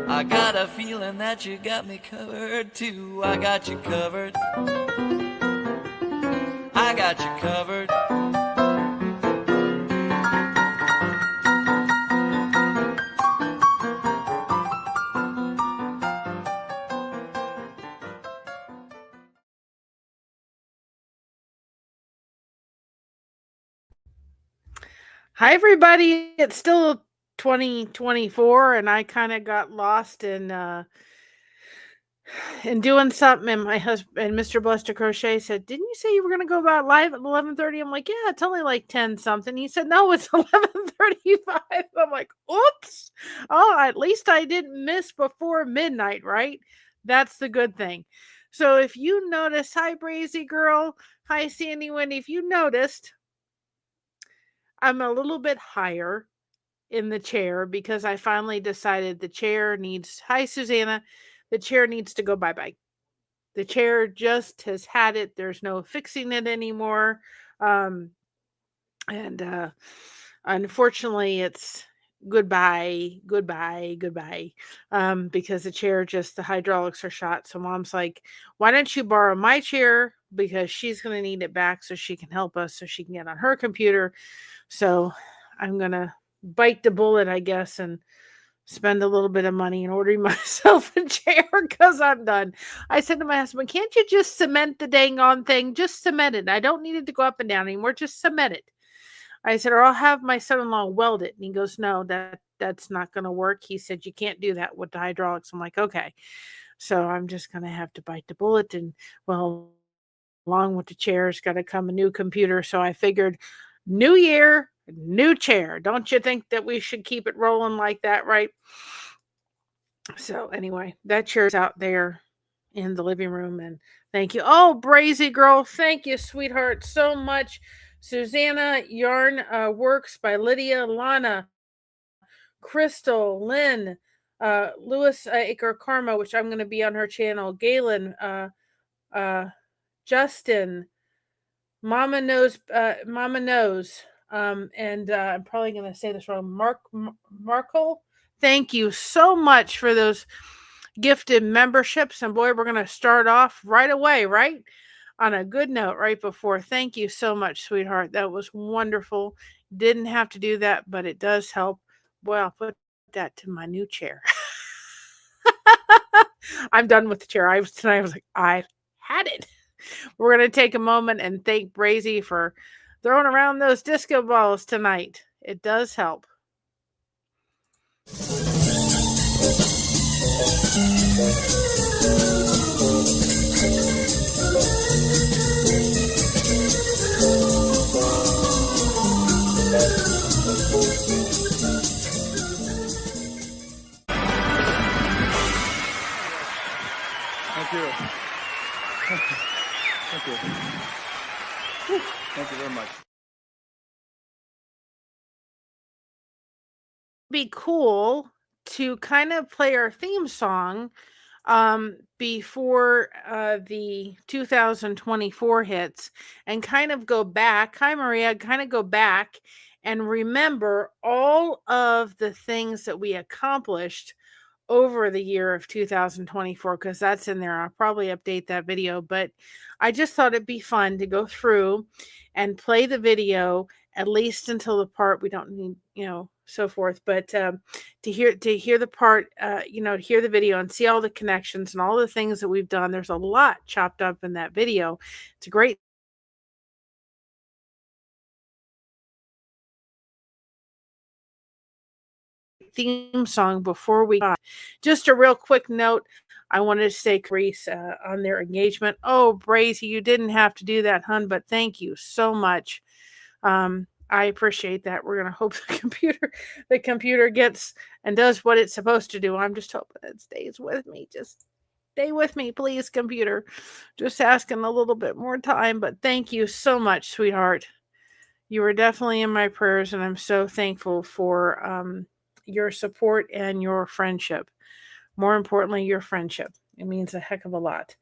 I got a feeling that you got me covered too. I got you covered. I got you covered. Hi, everybody. It's still 2024, and I kind of got lost in doing something. And my husband and Mr. Bluster Crochet said, "Didn't you say you were going to go about live at 11:30?" I'm like, "Yeah, it's only like 10 something." He said, "No, it's 11:35." I'm like, "Oops! Oh, at least I didn't miss before midnight, right?" That's the good thing. So if you notice, hi, Brazy Girl, hi, Sandy Wendy. If you noticed, I'm a little bit higher in the chair because I finally decided the chair needs, hi Susanna, the chair needs to go bye-bye. The chair just has had it. There's no fixing it anymore. Um, and unfortunately it's goodbye, goodbye, goodbye. Because the chair just, the hydraulics are shot. So mom's like, why don't you borrow my chair? Because she's going to need it back so she can help us, so she can get on her computer. So I'm going to bite the bullet, I guess, and spend a little bit of money and ordering myself a chair because I'm done. I said to my husband, can't you just cement the dang on thing? Just cement it. I don't need it to go up and down anymore. Just cement it. I said, or I'll have my son-in-law weld it. And he goes, no, that's not going to work. He said, you can't do that with the hydraulics. I'm like, okay. So I'm just going to have to bite the bullet. And well, along with the chair's got to come a new computer. So I figured, new year, new chair. Don't you think that we should keep it rolling like that, right? So anyway, that chair's out there in the living room, and thank you. Oh, Brazy Girl, thank you, sweetheart, so much. Susanna, Yarn Works by Lydia, Lana, Crystal, Lynn, Lewis Acre Karma, which I'm going to be on her channel, Galen, uh, Justin, Mama knows, and I'm probably going to say this wrong. Markle. Thank you so much for those gifted memberships, and boy, we're going to start off right away, right? On a good note right before. Thank you so much, sweetheart. That was wonderful. Didn't have to do that, but it does help. Boy, I'll put that to my new chair. I'm done with the chair. I was like, I had it. We're going to take a moment and thank Brazy for throwing around those disco balls tonight. It does help. Thank you. Thank you. Thank you very much. Be cool to kind of play our theme song before the 2024 hits and kind of go back. Hi, Maria. Kind of go back and remember all of the things that we accomplished over the year of 2024, because that's in there. I'll probably update that video, but I just thought it'd be fun to go through and play the video at least until the part we don't need, so forth. But to hear the part, to hear the video and see all the connections and all the things that we've done. There's a lot chopped up in that video. It's a great theme song before we just a real quick note. I wanted to say Reese on their engagement. Oh, Brazy, you didn't have to do that, hun, but thank you so much. I appreciate that. We're gonna hope the computer gets and does what it's supposed to do. I'm just hoping it stays with me. Just stay with me, please, computer. Just asking a little bit more time, but thank you so much, sweetheart. You were definitely in my prayers, and I'm so thankful for your support and your friendship. More importantly, your friendship. It means a heck of a lot.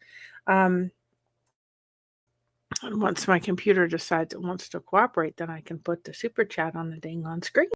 And once my computer decides it wants to cooperate, then I can put the super chat on the dang on screen.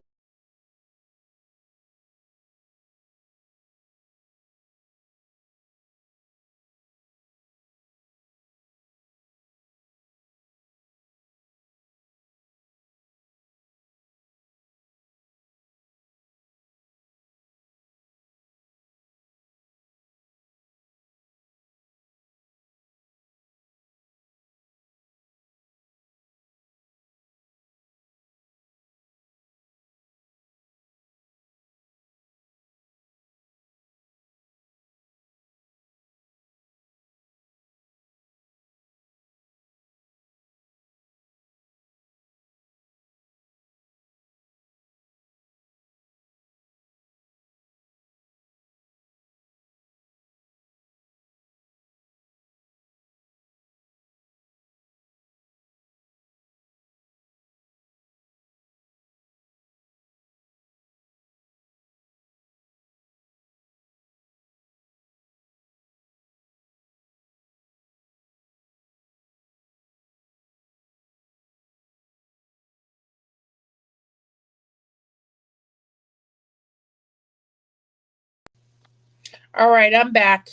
All right, I'm back.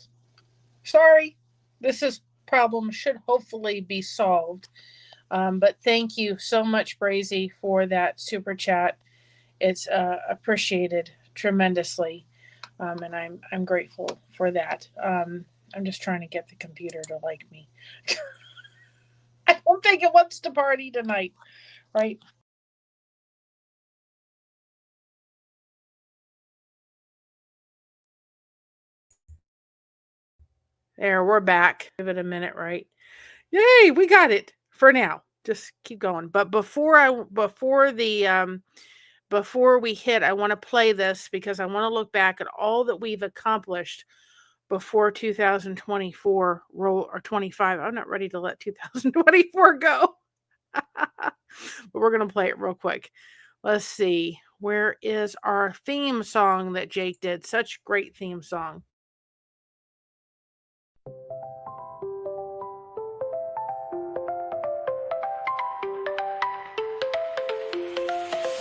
Sorry, problem should hopefully be solved. But thank you so much, Brazy, for that super chat. It's appreciated tremendously, and I'm grateful for that. I'm just trying to get the computer to like me. I don't think it wants to party tonight, right? There, we're back. Give it a minute, right? Yay, we got it for now. Just keep going. But before we hit, I want to play this because I want to look back at all that we've accomplished before 2024 roll or 25. I'm not ready to let 2024 go. But we're going to play it real quick. Let's see. Where is our theme song that Jake did? Such great theme song.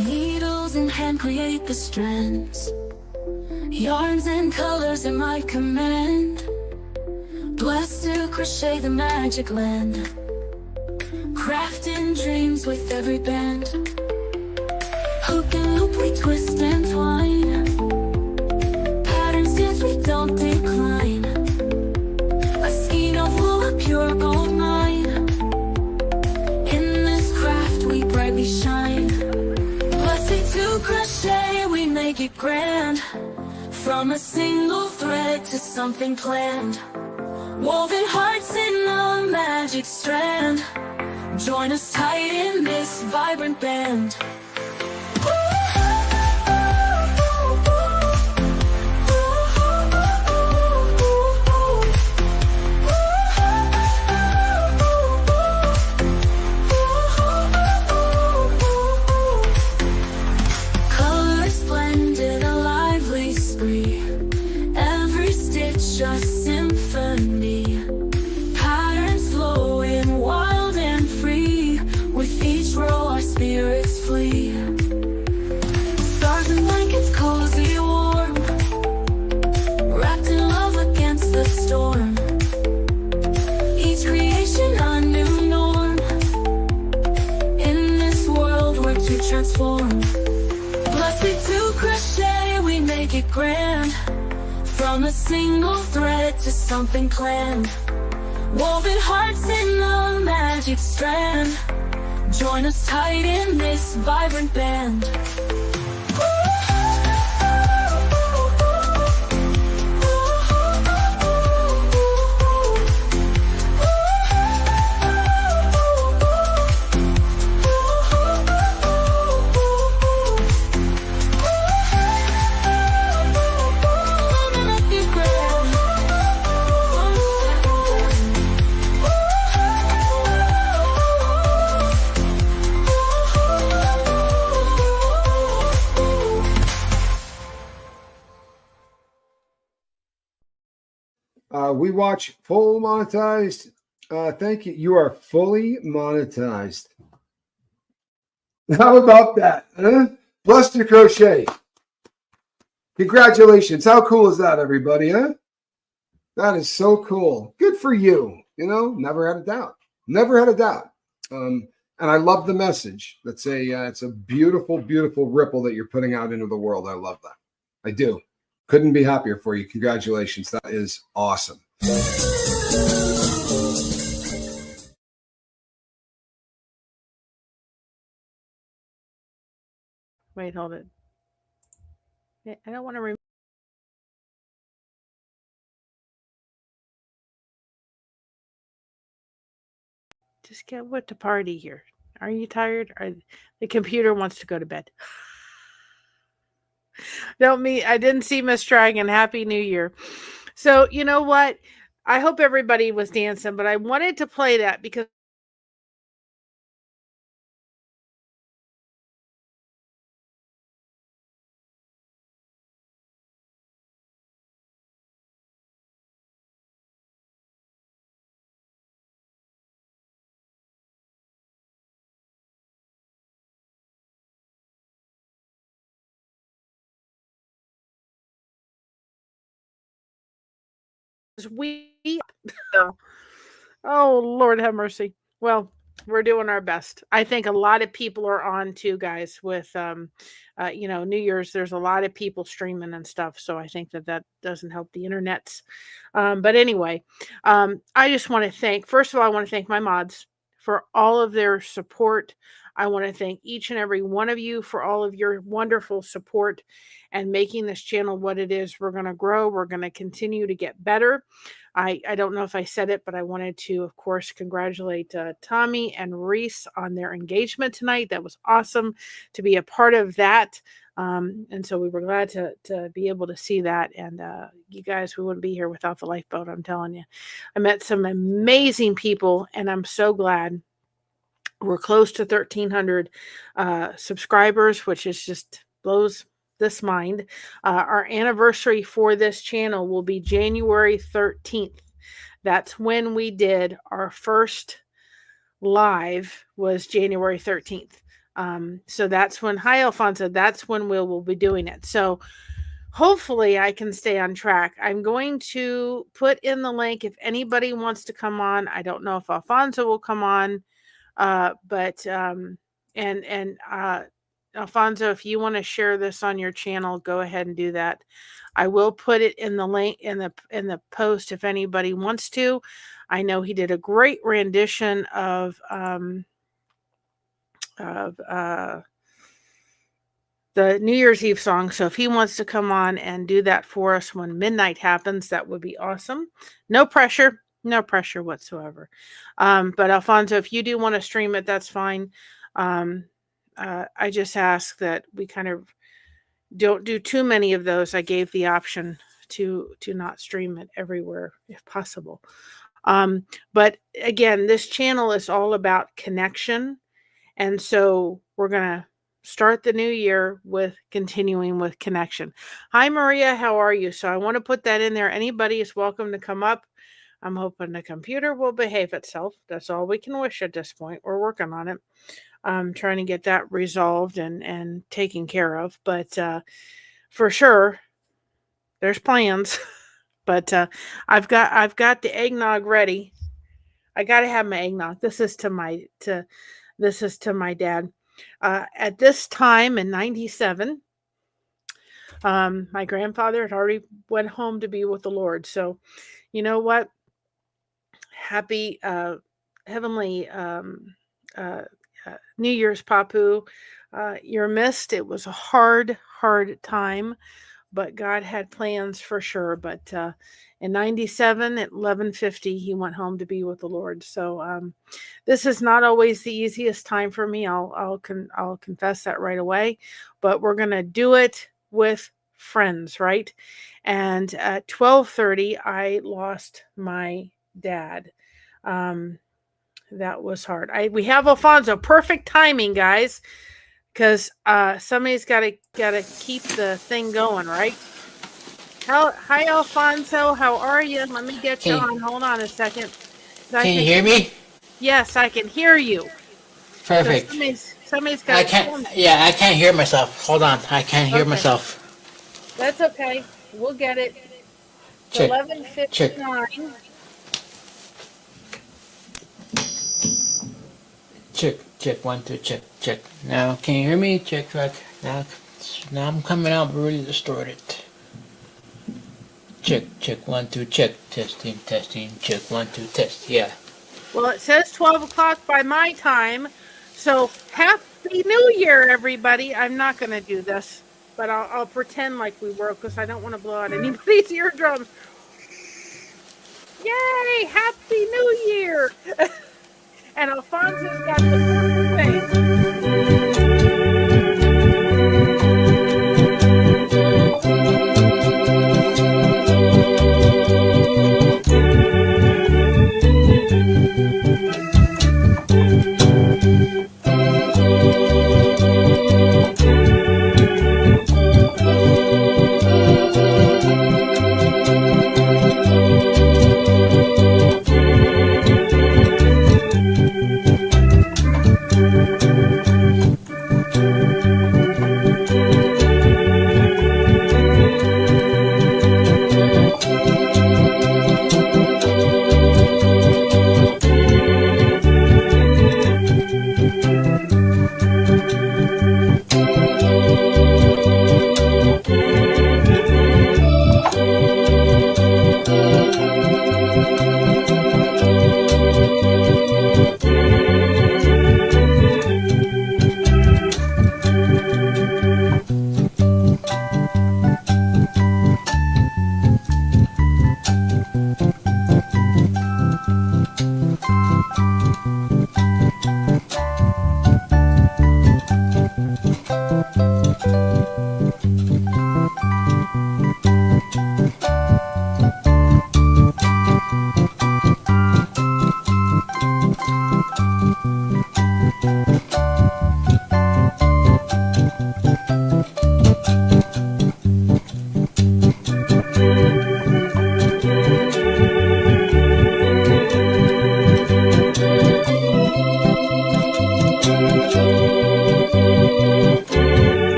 Needles in hand create the strands, yarns and colors at my command. Blessed to crochet the magic land, crafting dreams with every band. Hook and loop we twist and twine, patterns dance we don't decline. A skein of wool, a pure gold mine. In this craft we brightly shine. Blessed to crochet, we make it grand. From a single thread to something planned, woven hearts in a magic strand. Join us tight in this vibrant band. Transform. Blessed to crochet, we make it grand. From a single thread to something planned, woven hearts in a magic strand. Join us tight in this vibrant band. We watch full monetized. Thank you. You are fully monetized. How about that? Huh? Blessed to crochet. Congratulations. How cool is that, everybody? Huh? That is so cool. Good for you. You know, never had a doubt. Never had a doubt. And I love the message. It's a beautiful, beautiful ripple that you're putting out into the world. I love that. I do. Couldn't be happier for you. Congratulations. That is awesome. Wait, hold it. I don't want to just get what to party here. Are you tired? The computer wants to go to bed. I didn't see Miss Dragon. Happy New Year. So you know what? I hope everybody was dancing, but I wanted to play that because we oh Lord have mercy. Well, we're doing our best. I think a lot of people are on too, guys, with New Year's. There's a lot of people streaming and stuff, so I think that doesn't help the internets. But anyway, I just want to thank, first of all, I want to thank my mods for all of their support. I want to thank each and every one of you for all of your wonderful support and making this channel what it is. We're going to grow. We're going to continue to get better. I don't know if I said it, but I wanted to, of course, congratulate Tommy and Reese on their engagement tonight. That was awesome to be a part of that. And so we were glad to be able to see that. And you guys, we wouldn't be here without the lifeboat, I'm telling you. I met some amazing people, and I'm so glad. We're close to 1,300 subscribers, which is just blows this mind. Our anniversary for this channel will be January 13th. That's when we did our first live, was January 13th. So that's when, hi Alfonso, that's when we'll be doing it. So hopefully I can stay on track. I'm going to put in the link if anybody wants to come on. I don't know if Alfonso will come on. But Alfonso, if you want to share this on your channel, go ahead and do that. I will put it in the link in the post if anybody wants to. I know he did a great rendition of the New Year's Eve song. So if he wants to come on and do that for us when midnight happens, that would be awesome. No pressure. No pressure whatsoever. But Alfonso, if you do want to stream it, that's fine. I just ask that we kind of don't do too many of those. I gave the option to not stream it everywhere if possible. But again, this channel is all about connection. And so we're going to start the new year with continuing with connection. Hi, Maria. How are you? So I want to put that in there. Anybody is welcome to come up. I'm hoping the computer will behave itself. That's all we can wish at this point. We're working on it. I'm trying to get that resolved and taken care of. But for sure, there's plans. But I've got the eggnog ready. I got to have my eggnog. This is to my dad. At this time in 97, my grandfather had already went home to be with the Lord. So, you know what? Happy heavenly New Year's, Papu. You're missed. It was a hard time, but God had plans for sure. But in 97 at 11:50, he went home to be with the Lord. So this is not always the easiest time for me. I'll confess that right away. But we're gonna do it with friends, right? And at 12:30, I lost my dad. That was hard. We have Alfonso. Perfect timing, guys, because somebody's gotta keep the thing going, right? Hi, Alfonso. How are you? Let me get you on. Hold on a second. Can you hear me? Yes, I can hear you. Perfect. So somebody's got. I can't hear myself. Hold on. I can't hear myself. That's okay. We'll get it. Check. 11:59. Check. 1, 2, check. Now, can you hear me? Check. Now I'm coming out really distorted. Check. 1, 2, check. Testing. Check. 1, 2, test. Yeah. Well, it says 12 o'clock by my time. So happy New Year, everybody. I'm not going to do this, but I'll pretend like we were because I don't want to blow out anybody's eardrums. Yay! Happy New Year! And Alfonso's got the perfect thing.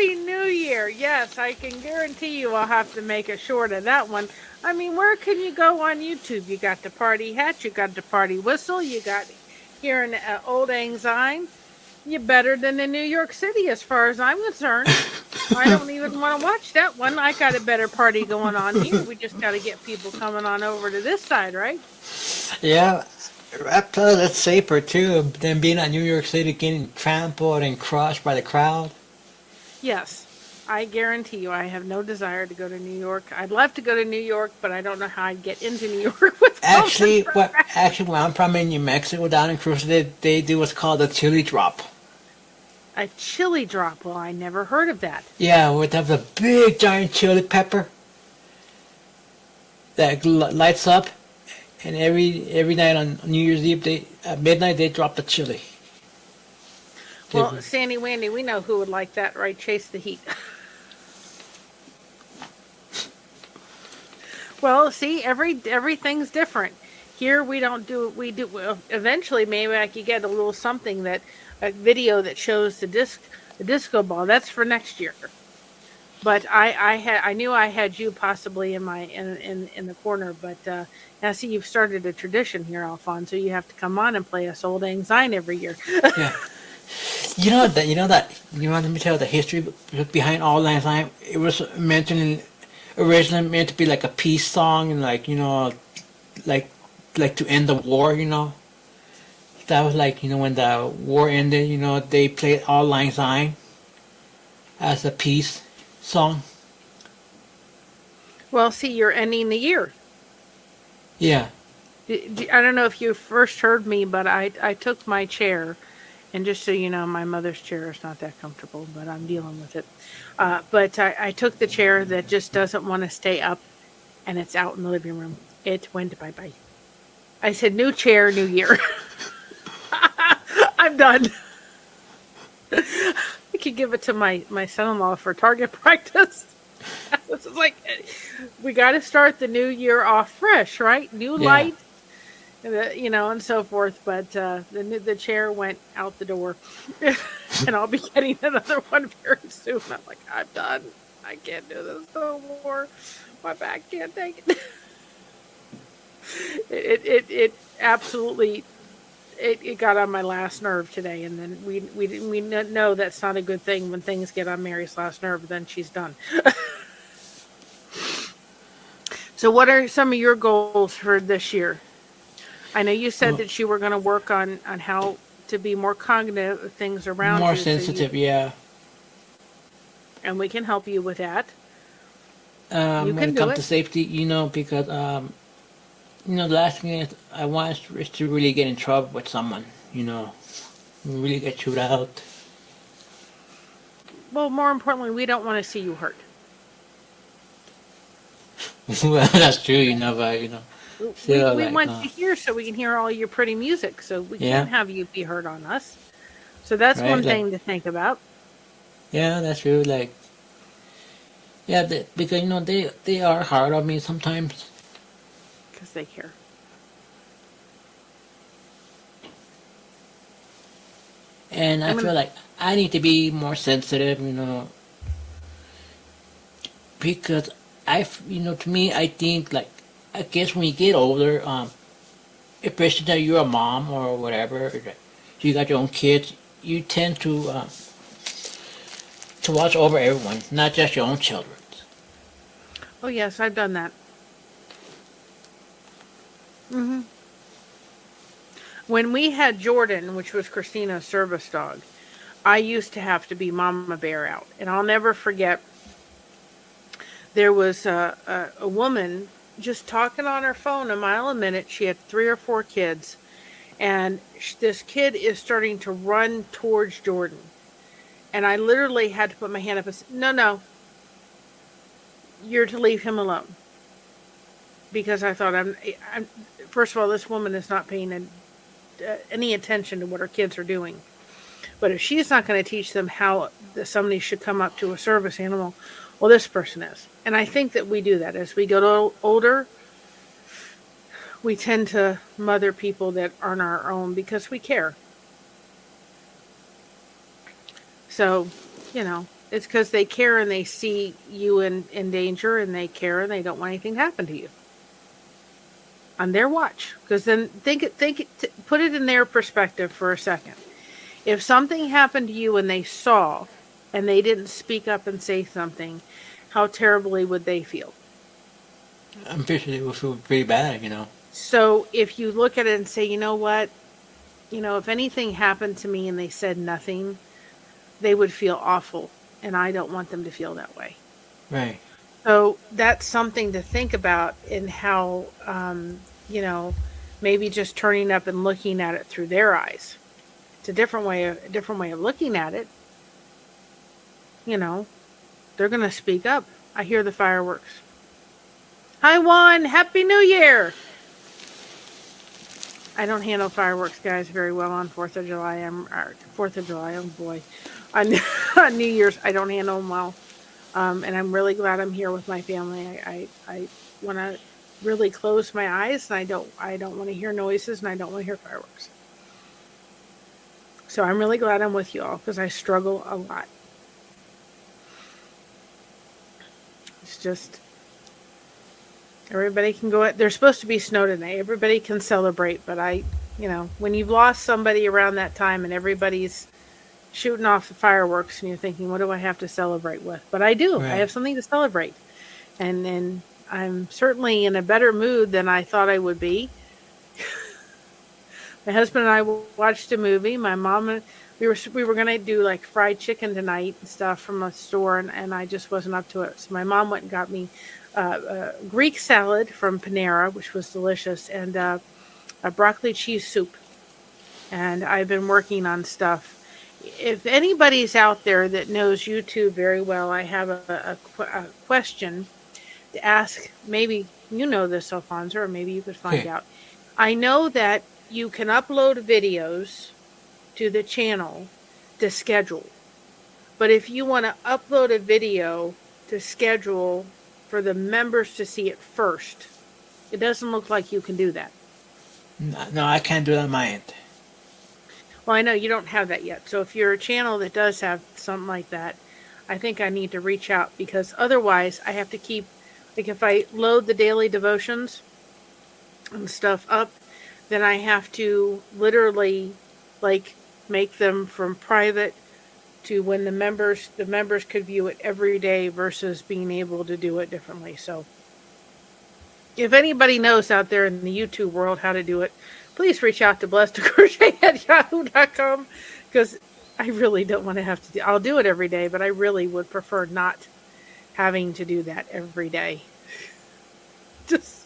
Happy New Year. Yes, I can guarantee you I'll have to make a short of that one. I mean, where can you go on YouTube? You got the party hat, you got the party whistle, you got here in Old Lang Syne. You're better than in New York City as far as I'm concerned. I don't even want to watch that one. I got a better party going on here. We just got to get people coming on over to this side, right? Yeah, plus that's safer too than being at New York City getting trampled and crushed by the crowd. Yes. I guarantee you I have no desire to go to New York. I'd love to go to New York, but I don't know how I'd get into New York with Actually, when I'm from in New Mexico down in Cruz, they do what's called a chili drop. a chili drop. Well, I never heard of that. Yeah, we have a big giant chili pepper that lights up, and every night on New Year's Eve, at midnight they drop the chili. Well, Sandy Wandy, we know who would like that, right? Chase the heat. Well, see, everything's different. Here we don't do. We do. Well, eventually, maybe I could get a little something a video that shows the disco ball. That's for next year. But I knew I had you possibly in the corner. But now see, you've started a tradition here, Alfonso. You have to come on and play us Old Lang Syne every year. Yeah. You want me to tell the history behind Auld Lang Syne? It was originally meant to be like a peace song, and like to end the war. That was when the war ended. They played Auld Lang Syne as a peace song. Well, see, you're ending the year. Yeah. I don't know if you first heard me, but I took my chair. And just so you know, my mother's chair is not that comfortable, but I'm dealing with it. But I took the chair that just doesn't want to stay up, and it's out in the living room. It went bye-bye. I said, new chair, new year. I'm done. I could give it to my son-in-law for target practice. This is like, we got to start the new year off fresh, right? New light. And so forth, but the chair went out the door, and I'll be getting another one very soon. I'm like, I'm done. I can't do this no more. My back can't take it. It absolutely it got on my last nerve today, and then we know that's not a good thing when things get on Mary's last nerve. Then she's done. So, what are some of your goals for this year? I know you said that you were going to work on how to be more cognitive of things around you. More sensitive, yeah. And we can help you with that. When it comes to safety, because, the last thing I want is to really get in trouble with someone, really get chewed out. Well, more importantly, we don't want to see you hurt. Well, that's true, but, we want you here so we can hear all your pretty music, so we can't have you be hurt on us. So that's one thing to think about. Yeah, that's true. Because they are hard on me sometimes. Because they care. And I feel like I need to be more sensitive, because to me, I think I guess when you get older, especially that you're a mom or whatever, you got your own kids, you tend to watch over everyone, not just your own children. Oh yes, I've done that. Mm-hmm. When we had Jordan, which was Christina's service dog, I used to have to be Mama Bear out, and I'll never forget. There was a woman just talking on her phone a mile a minute. She had 3 or 4 kids, and this kid is starting to run towards Jordan, and I literally had to put my hand up and say, no, you're to leave him alone, because I thought I'm first of all, this woman is not paying any attention to what her kids are doing, but if she's not going to teach them how somebody should come up to a service animal, well, this person is. And I think that we do that. As we go older, we tend to mother people that aren't our own because we care. So, It's because they care and they see you in danger, and they care and they don't want anything to happen to you on their watch. Because then put it in their perspective for a second. If something happened to you and they saw and they didn't speak up and say something, how terribly would they feel? I'm pretty sure they would feel pretty bad, you know. So if you look at it and say, you know what, if anything happened to me and they said nothing, they would feel awful. And I don't want them to feel that way. Right. So that's something to think about in how, maybe just turning up and looking at it through their eyes. It's a different way of looking at it. They're going to speak up. I hear the fireworks. Hi, Juan. Happy New Year. I don't handle fireworks, guys, very well on 4th of July. 4th of July, oh boy. On New Year's, I don't handle them well. And I'm really glad I'm here with my family. I want to really close my eyes, and I don't want to hear noises, and I don't want to hear fireworks. So I'm really glad I'm with you all, because I struggle a lot. It's just, everybody can go. There's supposed to be snow tonight. Everybody can celebrate, but when you've lost somebody around that time and everybody's shooting off the fireworks and you're thinking, what do I have to celebrate with? But I do. Right. I have something to celebrate. And I'm certainly in a better mood than I thought I would be. My husband and I watched a movie. My mom and we were going to do like fried chicken tonight and stuff from a store, and I just wasn't up to it. So my mom went and got me Greek salad from Panera, which was delicious, and a broccoli cheese soup. And I've been working on stuff. If anybody's out there that knows YouTube very well, I have a question to ask. Maybe you know this, Alfonso, or maybe you could find out. I know that you can upload videos to the channel to schedule. But if you want to upload a video to schedule for the members to see it first, it doesn't look like you can do that. No, I can't do that on my end. Well, I know you don't have that yet. So if you're a channel that does have something like that, I think I need to reach out, because otherwise I have to keep, like if I load the daily devotions and stuff up, then I have to literally like make them from private to when the members could view it every day versus being able to do it differently. So if anybody knows out there in the YouTube world how to do it, please reach out to blessedtocrochet@yahoo.com, because I really don't want to have to I'll do it every day, but I really would prefer not having to do that every day. Just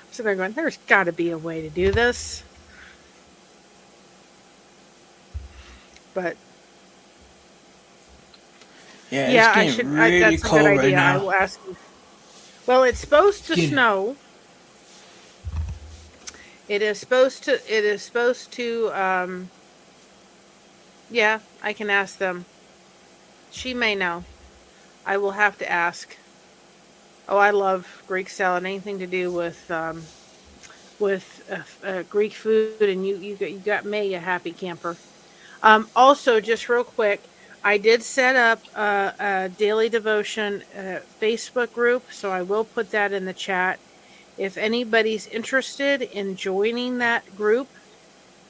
sitting there going, there's got to be a way to do this. But yeah, it's getting really that's cold a good idea. right now. I will ask you. Well, it's supposed to snow. It is supposed to, yeah, I can ask them. She may know. I will have to ask. Oh, I love Greek salad. Anything to do with Greek food, and you got me a happy camper. Also, just real quick, I did set up a daily devotion Facebook group, so I will put that in the chat. If anybody's interested in joining that group,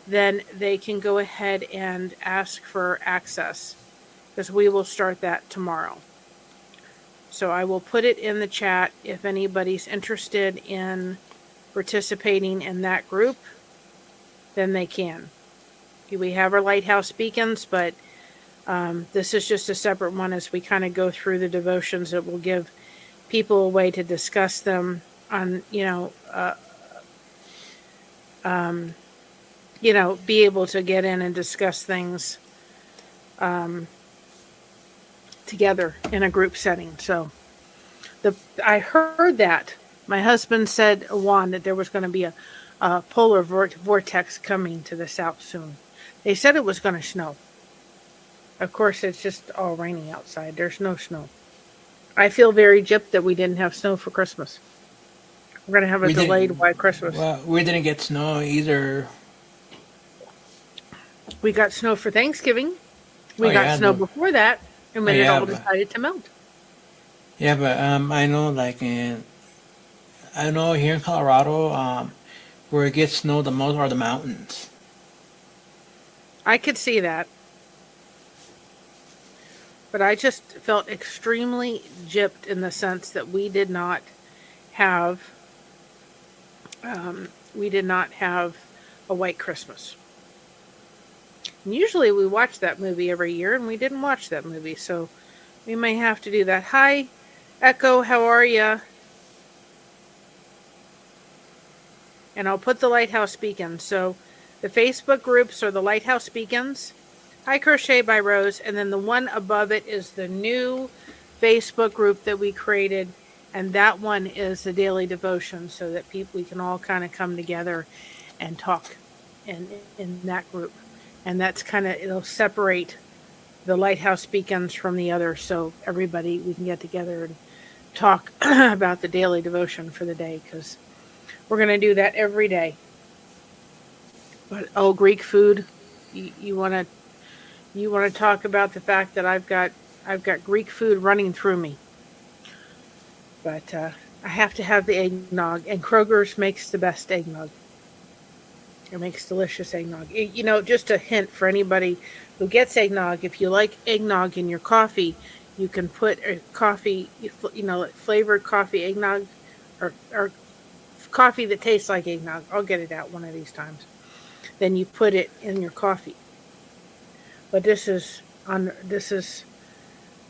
then they can go ahead and ask for access, because we will start that tomorrow. So I will put it in the chat if anybody's interested in participating in that group, then they can. We have our Lighthouse Beacons, but this is just a separate one as we kind of go through the devotions that will give people a way to discuss them on, be able to get in and discuss things together in a group setting. So I heard that my husband said, Juan, that there was going to be a polar vortex coming to the south soon. They said it was going to snow. Of course, it's just all rainy outside. There's no snow. I feel very gypped that we didn't have snow for Christmas. We're going to have a delayed white Christmas. Well, we didn't get snow either. We got snow for Thanksgiving. We got snow before that. And Oh, when it yeah, all but decided to melt. yeah, but I know I know here in Colorado, where it gets snow the most are the mountains. I could see that. But I just felt extremely gypped in the sense that have we did not have a white Christmas. And usually we watch that movie every year, and we didn't watch that movie, so we may have to do that. Hi, Echo, how are ya? And I'll put the Lighthouse Beacons. So the Facebook groups are the Lighthouse Beacons. Hi, Crochet by Rose. And then the one above it is the new Facebook group that we created. And that one is the daily devotion, so that we can all kind of come together and talk in that group. And that's it'll separate the Lighthouse Beacons from the others, so everybody, we can get together and talk about the daily devotion for the day, because we're going to do that every day. But Greek food, you want to talk about the fact that I've got Greek food running through me. But I have to have the eggnog, and Kroger's makes the best eggnog. It makes delicious eggnog. Just a hint for anybody who gets eggnog: if you like eggnog in your coffee, you can put a flavored coffee eggnog, or coffee that tastes like eggnog. I'll get it out one of these times. Then you put it in your coffee. But this is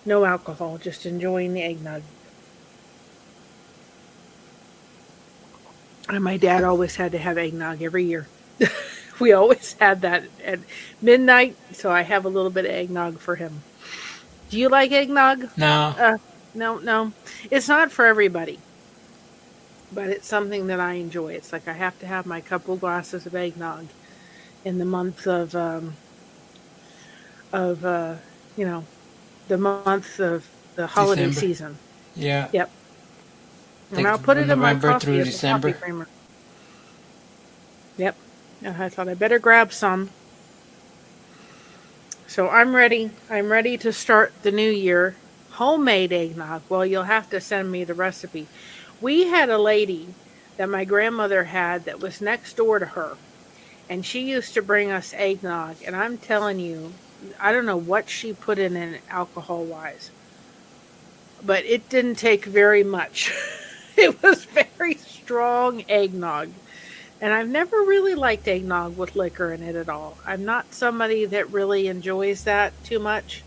no alcohol, just enjoying the eggnog. And my dad always had to have eggnog every year. We always had that at midnight, so I have a little bit of eggnog for him. Do you like eggnog? No. No. It's not for everybody, but it's something that I enjoy. It's like I have to have my couple glasses of eggnog in the month of the month of the holiday December. season. Yeah. Yep. And Like I'll put it in my November coffee through as a December. coffee creamer. Yep. And I thought I better grab some. So I'm ready. I'm ready to start the new year. Homemade eggnog. Well, you'll have to send me the recipe. We had a lady that my grandmother had that was next door to her. And she used to bring us eggnog. And I'm telling you, I don't know what she put in it alcohol-wise. But it didn't take very much. It was very strong eggnog. And I've never really liked eggnog with liquor in it at all. I'm not somebody that really enjoys that too much.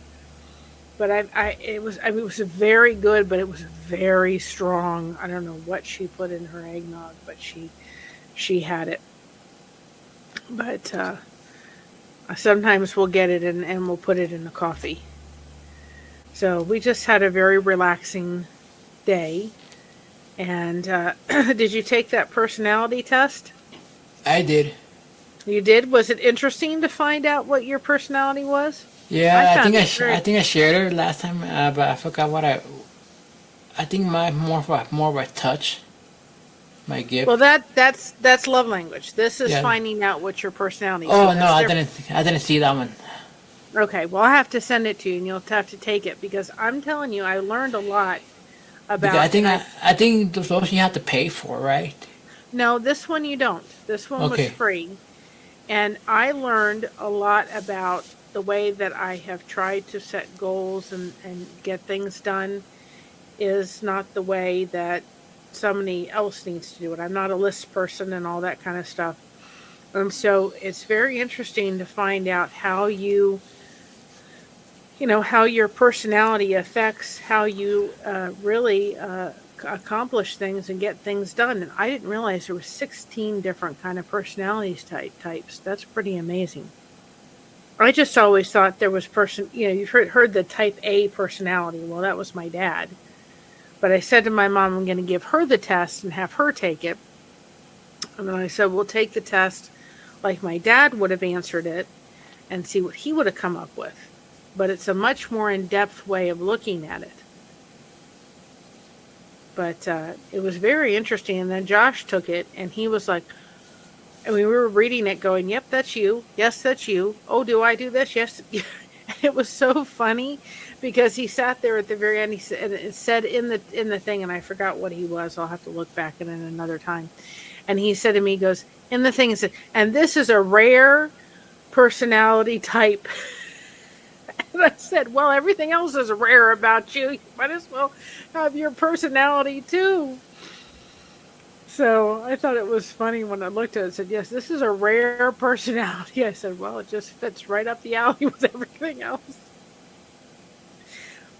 But it was very good, but it was very strong. I don't know what she put in her eggnog, but she had it. But sometimes we'll get it and we'll put it in the coffee. So we just had a very relaxing day. And did you take that personality test? I did. You did? Was it interesting to find out what your personality was? Yeah, I I think I shared it last time, but I forgot what I think my more of a touch, my gift. Well, that's love language. This is Yeah. finding out what your personality is. Oh So no, that's I different. didn't see that one. Okay, well, I'll have to send it to you, and you'll have to take it, because I'm telling you, I learned a lot about. Because I think those you have to pay for, right? No, this one you don't. This one Okay. was free. And I learned a lot about the way that I have tried to set goals and get things done is not the way that somebody else needs to do it. I'm not a list person and all that kind of stuff. So it's very interesting to find out how how your personality affects how you really accomplish things and get things done. And I didn't realize there were 16 different kind of personalities types. That's pretty amazing. I just always thought there was you've heard the type A personality. Well, that was my dad. But I said to my mom, I'm going to give her the test and have her take it. And then I said, we'll take the test like my dad would have answered it and see what he would have come up with. But it's a much more in-depth way of looking at it. But it was very interesting. And then Josh took it, and he was like, we were reading it going, yep, that's you. Yes, that's you. Oh, do I do this? Yes. It was so funny because he sat there at the very end. He said, and it said in the thing, and I forgot what he was. I'll have to look back at it another time. And he said to me, he goes, in the thing, he said, and this is a rare personality type. And I said, well, everything else is rare about you. You might as well have your personality too. So I thought it was funny when I looked at it. I said, yes, this is a rare personality. I said, well, it just fits right up the alley with everything else.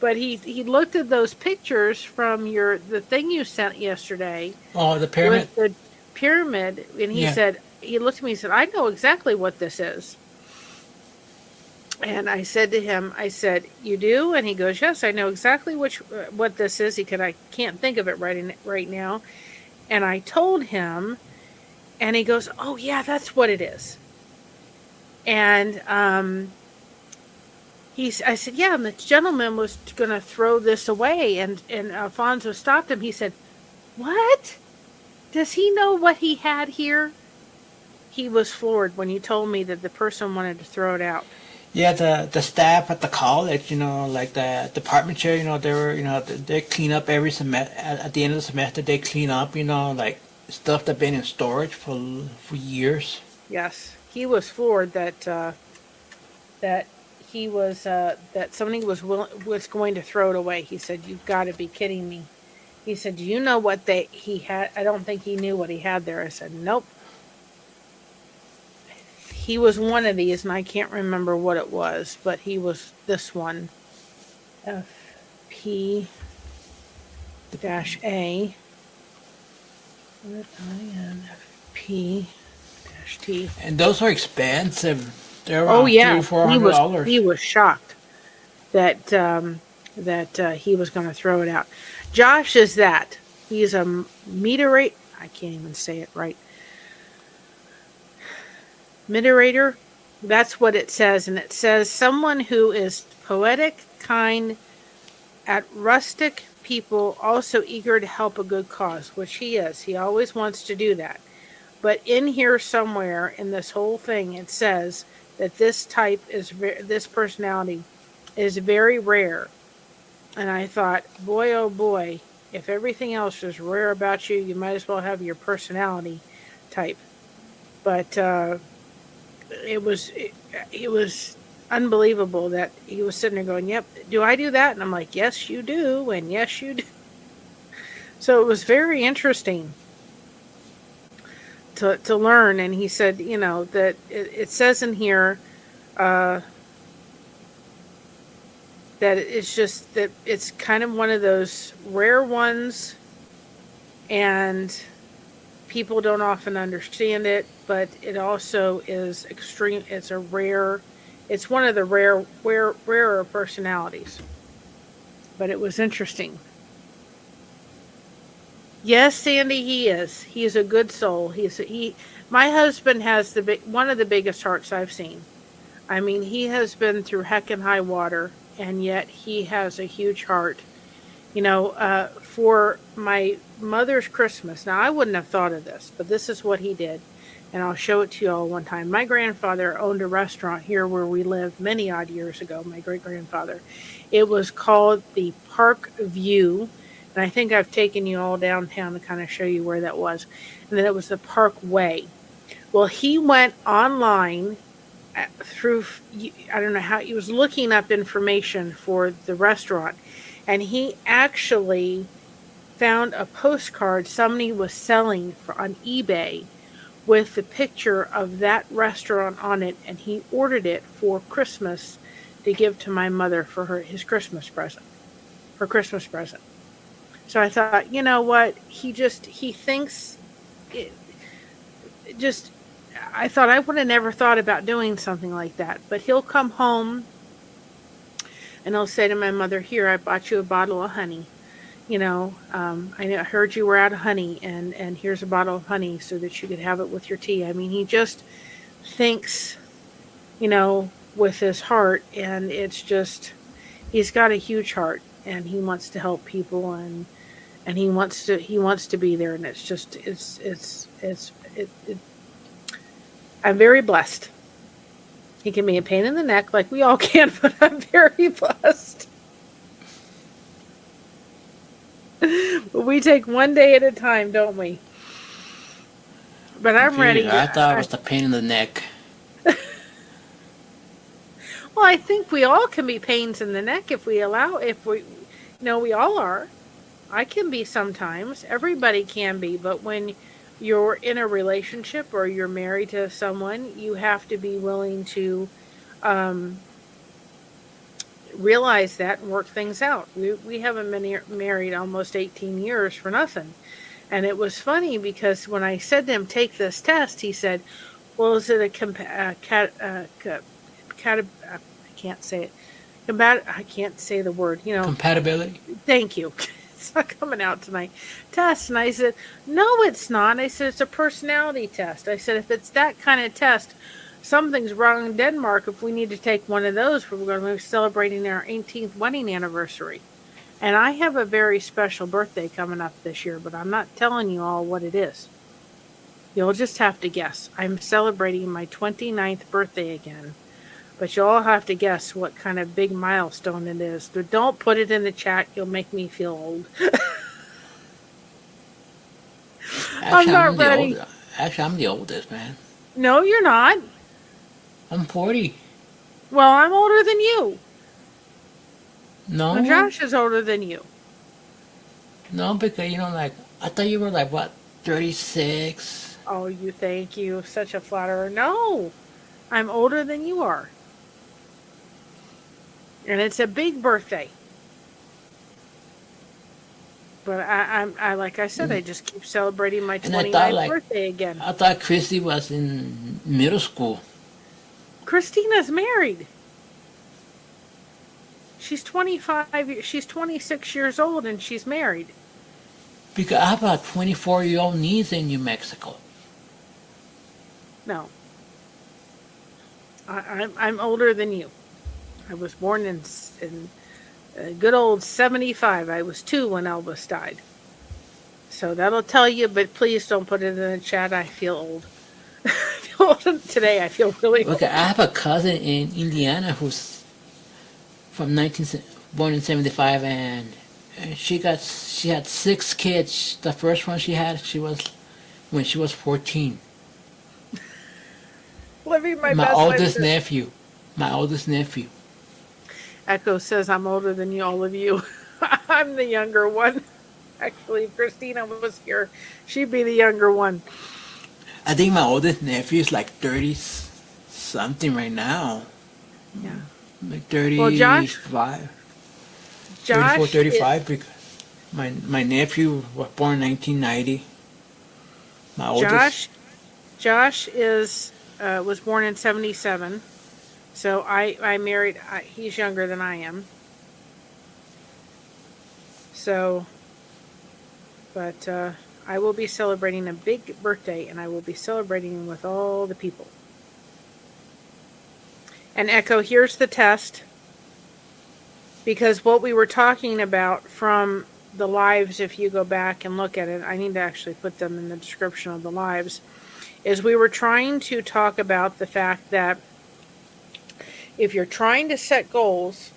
But he looked at those pictures from the thing you sent yesterday. Oh, the pyramid. With the pyramid, and he said, he looked at me and said, I know exactly what this is. And I said to him, I said, you do? And he goes, yes, I know exactly what this is. He said, I can't think of it right now. And I told him, and he goes, oh yeah, that's what it is. And I said, yeah, and the gentleman was going to throw this away, and Alfonso stopped him. He said, what? Does he know what he had here? He was floored when you told me that the person wanted to throw it out. Yeah, the staff at the college, like the department chair, they clean up every semester. At the end of the semester, they clean up, like stuff that's been in storage for years. Yes, he was floored that he was that somebody was going to throw it away. He said, "You've got to be kidding me." He said, "Do you know what he had?" I don't think he knew what he had there. I said, "Nope." He was one of these, and I can't remember what it was, but he was this one. FP-A. FP-T. And those are expensive. They're Oh around yeah, $300-$400. he was shocked that he was going to throw it out. Josh is that. He's a meteorite. I can't even say it right. Meteorator. That's what it says, and it says someone who is poetic, kind, at rustic people, also eager to help a good cause, which he is. He always wants to do that. But in here somewhere in this whole thing, it says that this this personality is very rare. And I thought, boy, oh boy, if everything else is rare about you, you might as well have your personality type. But it was unbelievable that he was sitting there going, yep, do I do that? And I'm like, yes, you do, and yes, you do. So it was very interesting to learn. And he said, that it says in here that it's just that it's kind of one of those rare ones, and people don't often understand it, but it also is extreme. It's one of the rarer personalities. But it was interesting. Yes, Sandy, he is. He is a good soul. My husband has one of the biggest hearts I've seen. I mean, he has been through heck and high water, and yet he has a huge heart. For my mother's Christmas, now I wouldn't have thought of this, but this is what he did, and I'll show it to you all one time. My grandfather owned a restaurant here where we lived many odd years ago, my great-grandfather. It was called the Park View, and I think I've taken you all downtown to kind of show you where that was. And then it was the Park Way. Well, he went online through, I don't know how, he was looking up information for the restaurant, and he actually found a postcard somebody was selling on eBay with the picture of that restaurant on it, and he ordered it for Christmas to give to my mother for his Christmas present. Her Christmas present. So I thought, you know what? He thinks I thought I would have never thought about doing something like that. But he'll come home and he'll say to my mother, here, I bought you a bottle of honey. I heard you were out of honey, and here's a bottle of honey so that you could have it with your tea. I mean, he just thinks, with his heart, and it's just, he's got a huge heart, and he wants to help people, and he wants to be there, and it's just, I'm very blessed. He can be a pain in the neck like we all can, but I'm very blessed. We take one day at a time, don't we? But I'm ready. I thought it was the pain in the neck. Well, I think we all can be pains in the neck if we allow, we all are. I can be sometimes. Everybody can be. But when you're in a relationship or you're married to someone, you have to be willing to realize that and work things out. We haven't been married almost 18 years for nothing. And it was funny because when I said to him, take this test, he said, well, is it a I can't say it. I can't say the word, Compatibility? Thank you. It's not coming out tonight. Test. And I said, no, it's not. I said, it's a personality test. I said, if it's that kind of test, something's wrong in Denmark. If we need to take one of those, we're going to be celebrating our 18th wedding anniversary. And I have a very special birthday coming up this year, but I'm not telling you all what it is. You'll just have to guess. I'm celebrating my 29th birthday again. But you'll all have to guess what kind of big milestone it is. But don't put it in the chat. You'll make me feel old. I'm not ready. Actually, I'm the oldest, man. No, you're not. I'm 40. Well, I'm older than you. No. And Josh is older than you. No, because, I thought you were what, 36? Oh, thank you. Such a flatterer. No, I'm older than you are. And it's a big birthday. But I like I said, I just keep celebrating my 29th birthday again. I thought Christy was in middle school. Christina's married. She's 26 years old and she's married. Because I have a 24-year-old niece in New Mexico. No. I'm older than you. I was born in good old 75. I was 2 when Elvis died. So that'll tell you, but please don't put it in the chat. I feel old. Today I feel really old. Okay, I have a cousin in Indiana who's born in 75, and she had 6 kids. The first one she had, when she was 14. Living my My best oldest life. nephew. My oldest nephew. Echo says I'm older than all of you. I'm the younger one. Actually, if Christina was here, she'd be the younger one. I think my oldest nephew is 30-something right now. Yeah. 35. Well, Josh 34, 35. Because my nephew was born in 1990. My oldest. Josh was born in 77. So I married, he's younger than I am. So, but I will be celebrating a big birthday, and I will be celebrating with all the people. And Echo, here's the test. Because what we were talking about from the lives, if you go back and look at it, I need to actually put them in the description of the lives, is we were trying to talk about the fact that if you're trying to set goals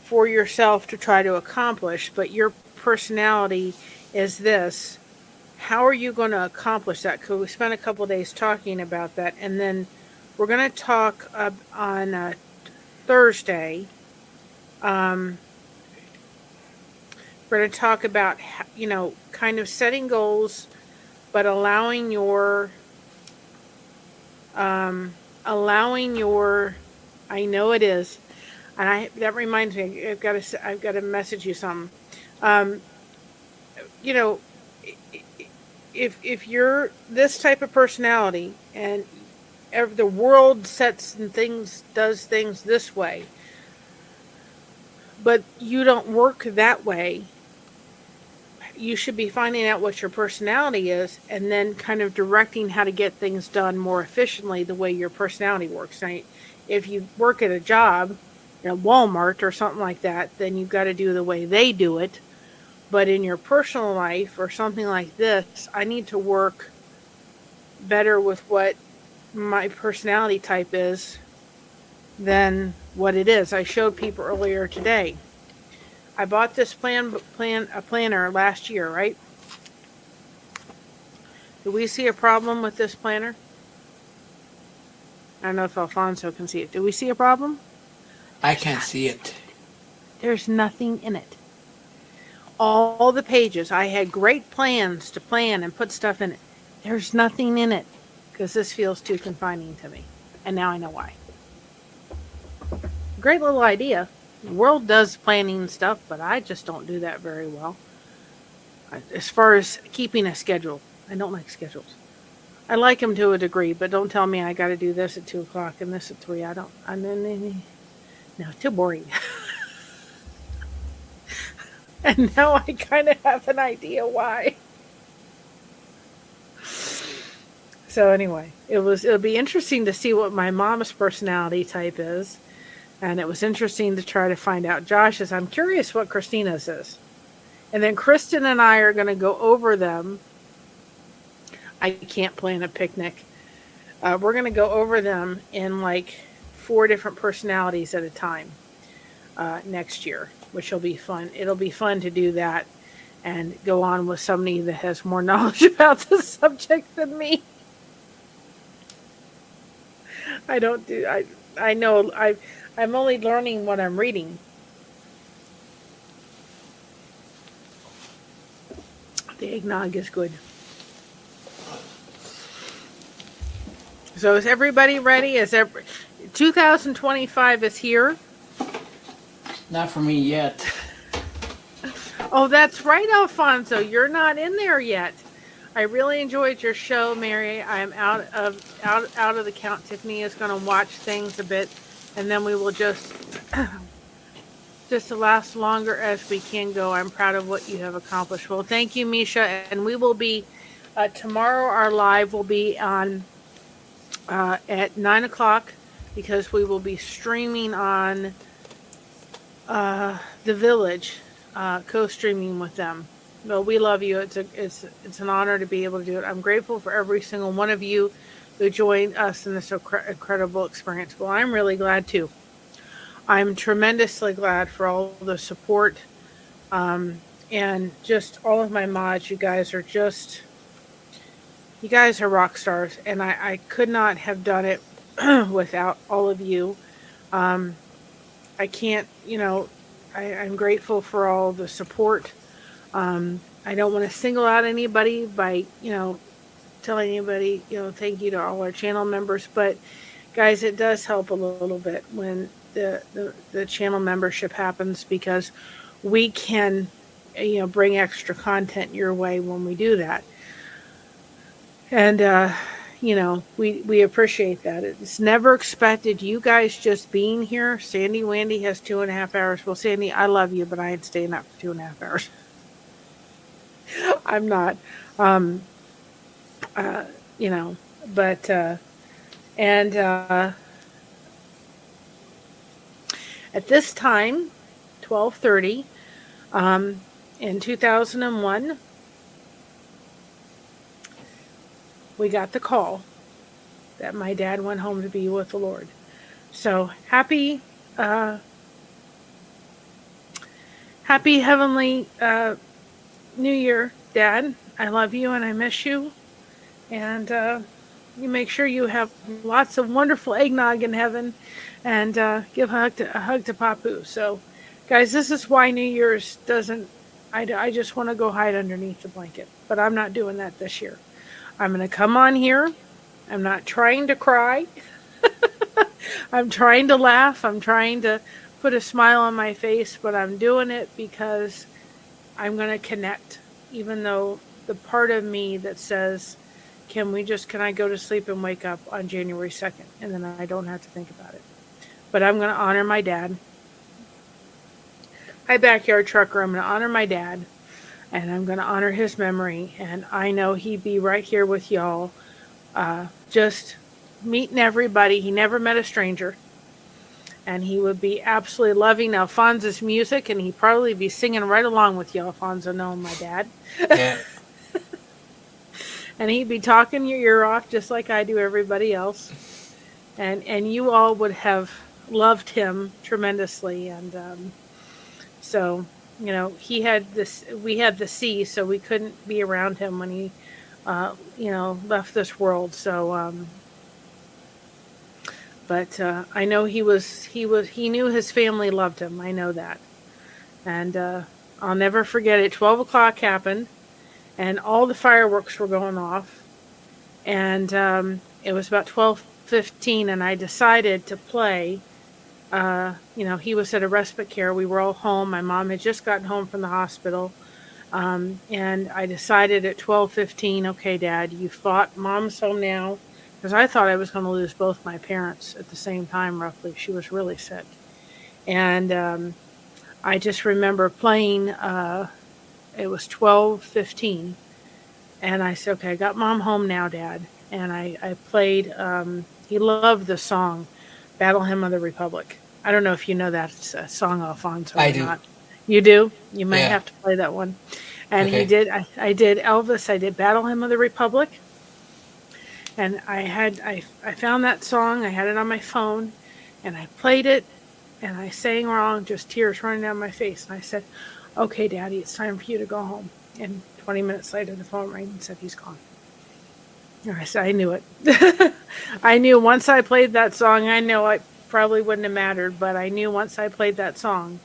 for yourself to try to accomplish, but your personality is this, how are you going to accomplish that? Because we spent a couple of days talking about that, and then we're going to talk on Thursday. We're going to talk about, kind of setting goals, but allowing your, I know it is, and that reminds me. I've got to message you something. If you're this type of personality and the world does things this way, but you don't work that way, you should be finding out what your personality is and then kind of directing how to get things done more efficiently the way your personality works. Now, if you work at a job, Walmart or something like that, then you've got to do the way they do it. But in your personal life or something like this, I need to work better with what my personality type is than what it is. I showed people earlier today. I bought this planner last year, right? Do we see a problem with this planner? I don't know if Alfonso can see it. Do we see a problem? I can't see it. There's nothing in it. All the pages, I had great plans to plan and put stuff in it. There's nothing in it because this feels too confining to me. And now I know why. Great little idea. The world does planning stuff, but I just don't do that very well. As far as keeping a schedule, I don't like schedules. I like them to a degree, but don't tell me I got to do this at 2 o'clock and this at 3. No, too boring. And now I kind of have an idea why. So anyway, it'll be interesting to see what my mom's personality type is. And it was interesting to try to find out Josh's. I'm curious what Christina's is. And then Kristen and I are going to go over them. I can't plan a picnic. We're going to go over them in like 4 different personalities at a time next year, which will be fun. It'll be fun to do that and go on with somebody that has more knowledge about the subject than me. I know I'm only learning what I'm reading. The eggnog is good. So is everybody ready? 2025 is here. Not for me yet. Oh, that's right, Alfonso. You're not in there yet. I really enjoyed your show, Mary. I'm out of the count. Tiffany is going to watch things a bit, and then we will just to last longer as we can go. I'm proud of what you have accomplished. Well, thank you, Misha. And we will be tomorrow. Our live will be on at 9 o'clock because we will be streaming on The Village, co-streaming with them. Well, we love you. It's an honor to be able to do it. I'm grateful for every single one of you who joined us in this incredible experience. Well, I'm really glad too. I'm tremendously glad for all the support and just all of my mods. You guys are rock stars, and I could not have done it without all of you. I can't, I'm grateful for all the support. I don't want to single out anybody by, telling anybody, thank you to all our channel members. But guys, it does help a little bit when the channel membership happens because we can, bring extra content your way when we do that. And, we appreciate that. It's never expected. You guys just being here. Sandy Wandy has 2.5 hours. Well, Sandy, I love you, but I ain't staying up for 2.5 hours. I'm not, but, at this time, 12:30, in 2001, we got the call that my dad went home to be with the Lord. So happy heavenly, New Year, Dad. I love you and I miss you. And you make sure you have lots of wonderful eggnog in heaven and give a hug to Papu. So, guys, this is why New Year's doesn't... I just want to go hide underneath the blanket. But I'm not doing that this year. I'm going to come on here. I'm not trying to cry. I'm trying to laugh. I'm trying to put a smile on my face. But I'm doing it because... I'm going to connect, even though the part of me that says, can I go to sleep and wake up on January 2nd? And then I don't have to think about it. But I'm going to honor my dad. Hi, Backyard Trucker. I'm going to honor my dad. And I'm going to honor his memory. And I know he'd be right here with y'all. Just meeting everybody. He never met a stranger. And he would be absolutely loving Alfonso's music, and he'd probably be singing right along with you, Alfonso, knowing my dad. Yeah. And he'd be talking your ear off just like I do everybody else. And you all would have loved him tremendously. And so he had this. We had the sea, so we couldn't be around him when he, left this world. So, but I know he knew his family loved him. I know that, and I'll never forget it. 12 o'clock happened, and all the fireworks were going off, and it was about 12:15, and I decided to play. He was at a respite care. We were all home. My mom had just gotten home from the hospital. And I decided at 12:15, okay, Dad, you fought. Mom's home now. Because I thought I was going to lose both my parents at the same time, roughly. She was really sick. And I just remember playing, it was 12:15. And I said, okay, I got Mom home now, Dad. And I played, he loved the song, Battle Hymn of the Republic. I don't know if you know that song, Alfonso, I or do. not. You do? You might Yeah. have to play that one. And Okay. he did. I did Elvis. I did Battle Hymn of the Republic. And I found that song. I had it on my phone, and I played it, and I sang wrong, just tears running down my face. And I said, "Okay, Daddy, it's time for you to go home." And 20 minutes later, the phone rang and said he's gone. And I said, I knew it. I knew once I played that song. I know it probably wouldn't have mattered, but I knew once I played that song,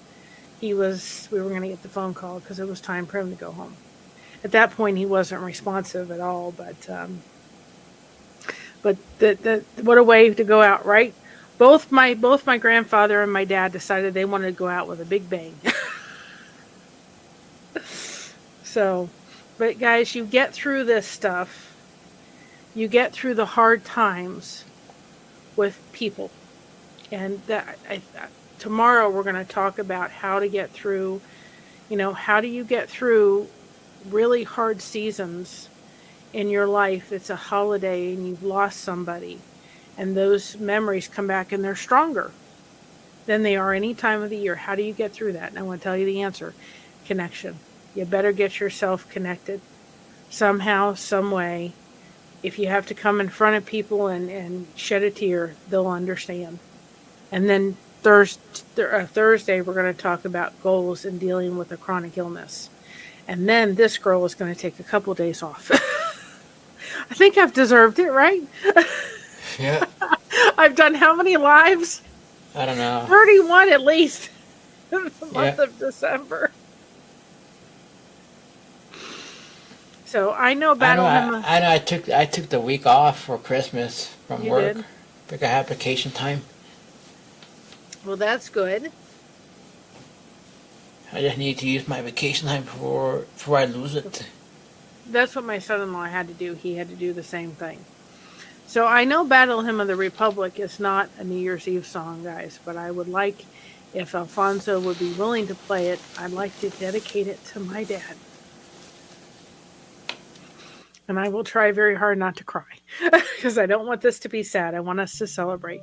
we were going to get the phone call because it was time for him to go home. At that point, he wasn't responsive at all, but what a way to go out, right? Both my grandfather and my dad decided they wanted to go out with a big bang. So, but guys, you get through this stuff. You get through the hard times with people, and tomorrow we're going to talk about how to get through. How do you get through really hard seasons in your life? It's a holiday and you've lost somebody, and those memories come back and they're stronger than they are any time of the year. How do you get through that? And I want to tell you the answer: connection. You better get yourself connected somehow, some way. If you have to come in front of people and shed a tear, they'll understand. And then Thursday, we're going to talk about goals and dealing with a chronic illness. And then this girl is going to take a couple days off. I think I've deserved it, right? Yeah. I've done how many lives? I don't know. 31 at least. The month Yeah. of December. So I know Battle Hymn. I know. I took the week off for Christmas from You work did? because I had vacation time. Well, that's good. I just need to use my vacation time before I lose it. That's what my son-in-law had to do. He had to do the same thing. So I know Battle Hymn of the Republic is not a New Year's Eve song, guys, but I would like, if Alfonso would be willing to play it, I'd like to dedicate it to my dad. And I will try very hard not to cry because I don't want this to be sad. I want us to celebrate.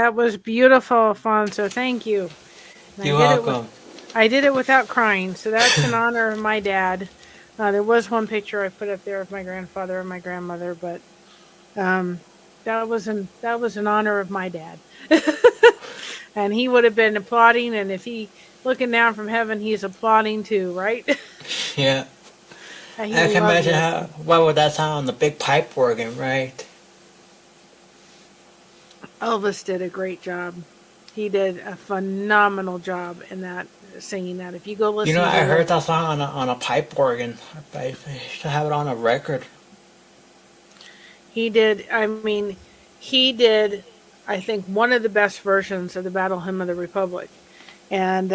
That was beautiful, Alfonso. Thank you. And You're welcome. I did it without crying, so that's in honor of my dad. There was one picture I put up there of my grandfather and my grandmother, but that was in honor of my dad. And he would have been applauding, and if he looking down from heaven, he's applauding too, right? Yeah. And he I can loved imagine it. what would that sound on the big pipe organ, right? Elvis did a great job. He did a phenomenal job in that, singing that. If you go listen You know, to I heard that song on a pipe organ. I should have it on a record. he did, I think, one of the best versions of the Battle Hymn of the Republic. And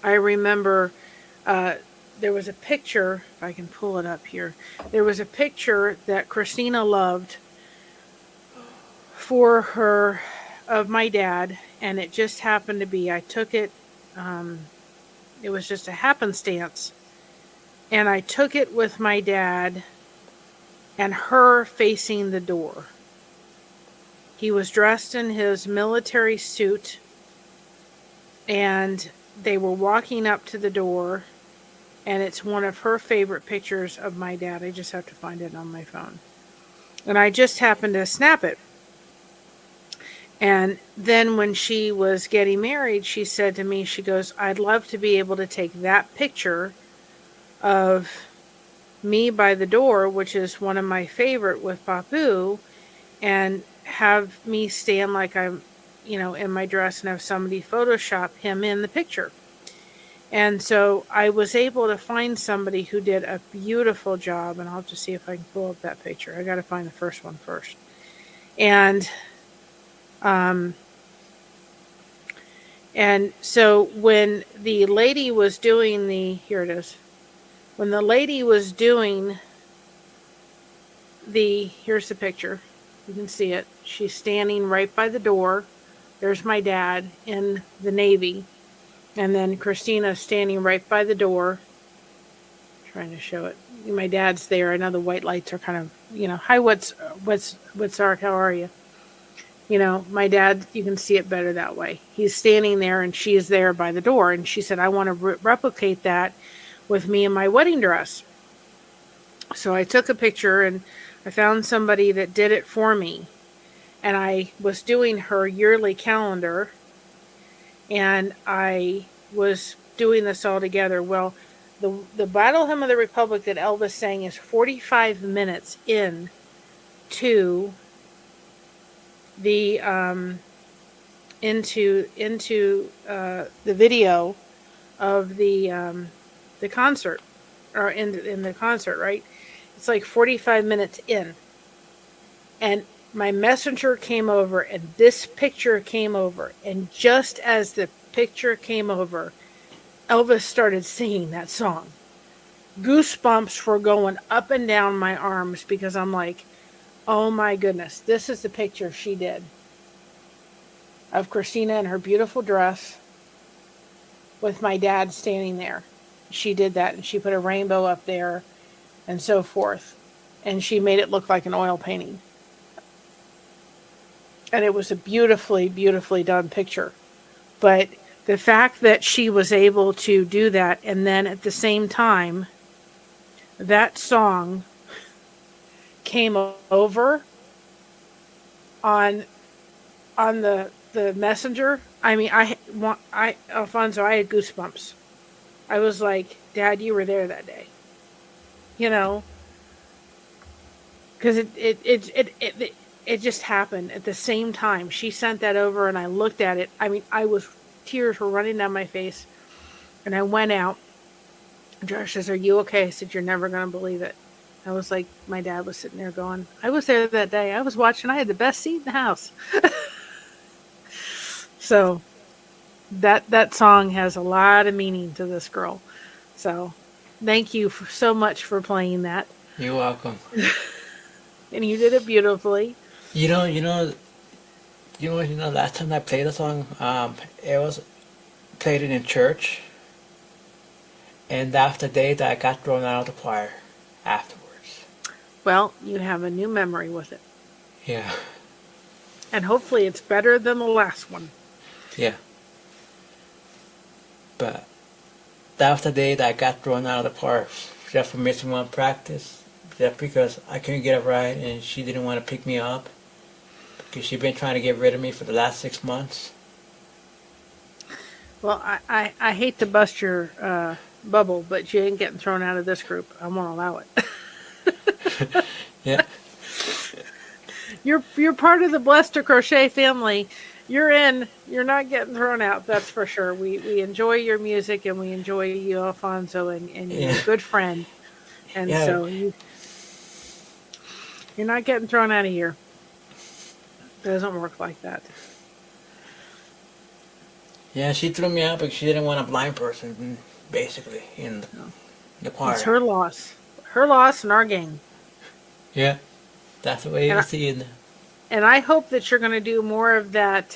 I remember there was a picture, if I can pull it up here, there was a picture that Christina loved for her of my dad, and it just happened to be, I took it, it was just a happenstance, and I took it with my dad and her facing the door. He was dressed in his military suit, and they were walking up to the door, and it's one of her favorite pictures of my dad. I just have to find it on my phone. And I just happened to snap it. And then when she was getting married, she said to me, she goes, I'd love to be able to take that picture of me by the door, which is one of my favorite with Papu, and have me stand like I'm, in my dress, and have somebody Photoshop him in the picture. And so I was able to find somebody who did a beautiful job, and I'll have to see if I can pull up that picture. I got to find the first one first. And so when the lady was doing here it is. When the lady was doing here's the picture. You can see it. She's standing right by the door. There's my dad in the Navy. And then Christina's standing right by the door. Trying to show it. My dad's there. I know the white lights are kind of, hi, what's Ark? How are you? My dad, you can see it better that way. He's standing there and she's there by the door. And she said, I want to replicate that with me in my wedding dress. So I took a picture and I found somebody that did it for me. And I was doing her yearly calendar. And I was doing this all together. Well, the Battle Hymn of the Republic that Elvis sang is 45 minutes in to the into the video of the concert, or in the concert, right? It's like 45 minutes in, and my messenger came over, and this picture came over, and just as the picture came over, Elvis started singing that song. Goosebumps were going up and down my arms, because I'm like, oh my goodness, this is the picture she did of Christina in her beautiful dress with my dad standing there. She did that, and she put a rainbow up there and so forth. And she made it look like an oil painting. And it was a beautifully, beautifully done picture. But the fact that she was able to do that, and then at the same time, that song came over on the messenger. Alfonso, I had goosebumps. I was like, Dad, you were there that day, because it just happened at the same time. She sent that over, and I looked at it. Tears were running down my face, and I went out. Josh says, "Are you okay?" I said, "You're never going to believe it." I was like, my dad was sitting there going, I was there that day. I was watching. I had the best seat in the house. So that song has a lot of meaning to this girl. So thank you so much for playing that. You're welcome. And you did it beautifully. Last time I played the song, it was played in church. And that's the day that I got thrown out of the choir afterwards. Well, you have a new memory with it. Yeah. And hopefully it's better than the last one. Yeah. But that was the day that I got thrown out of the park just for missing one practice. Just because I couldn't get it right and she didn't want to pick me up. Because she'd been trying to get rid of me for the last 6 months. Well, I hate to bust your bubble, but you ain't getting thrown out of this group. I won't allow it. Yeah. You're part of the Blessed Crochet family. You're in. You're not getting thrown out. That's for sure. We enjoy your music and we enjoy you, Alfonso, and you're a good friend. And so you're not getting thrown out of here. It doesn't work like that. Yeah, she threw me out because she didn't want a blind person, basically, in the park. It's her loss. Her loss and our gain. Yeah. That's the way you see it. And I hope that you're going to do more of that,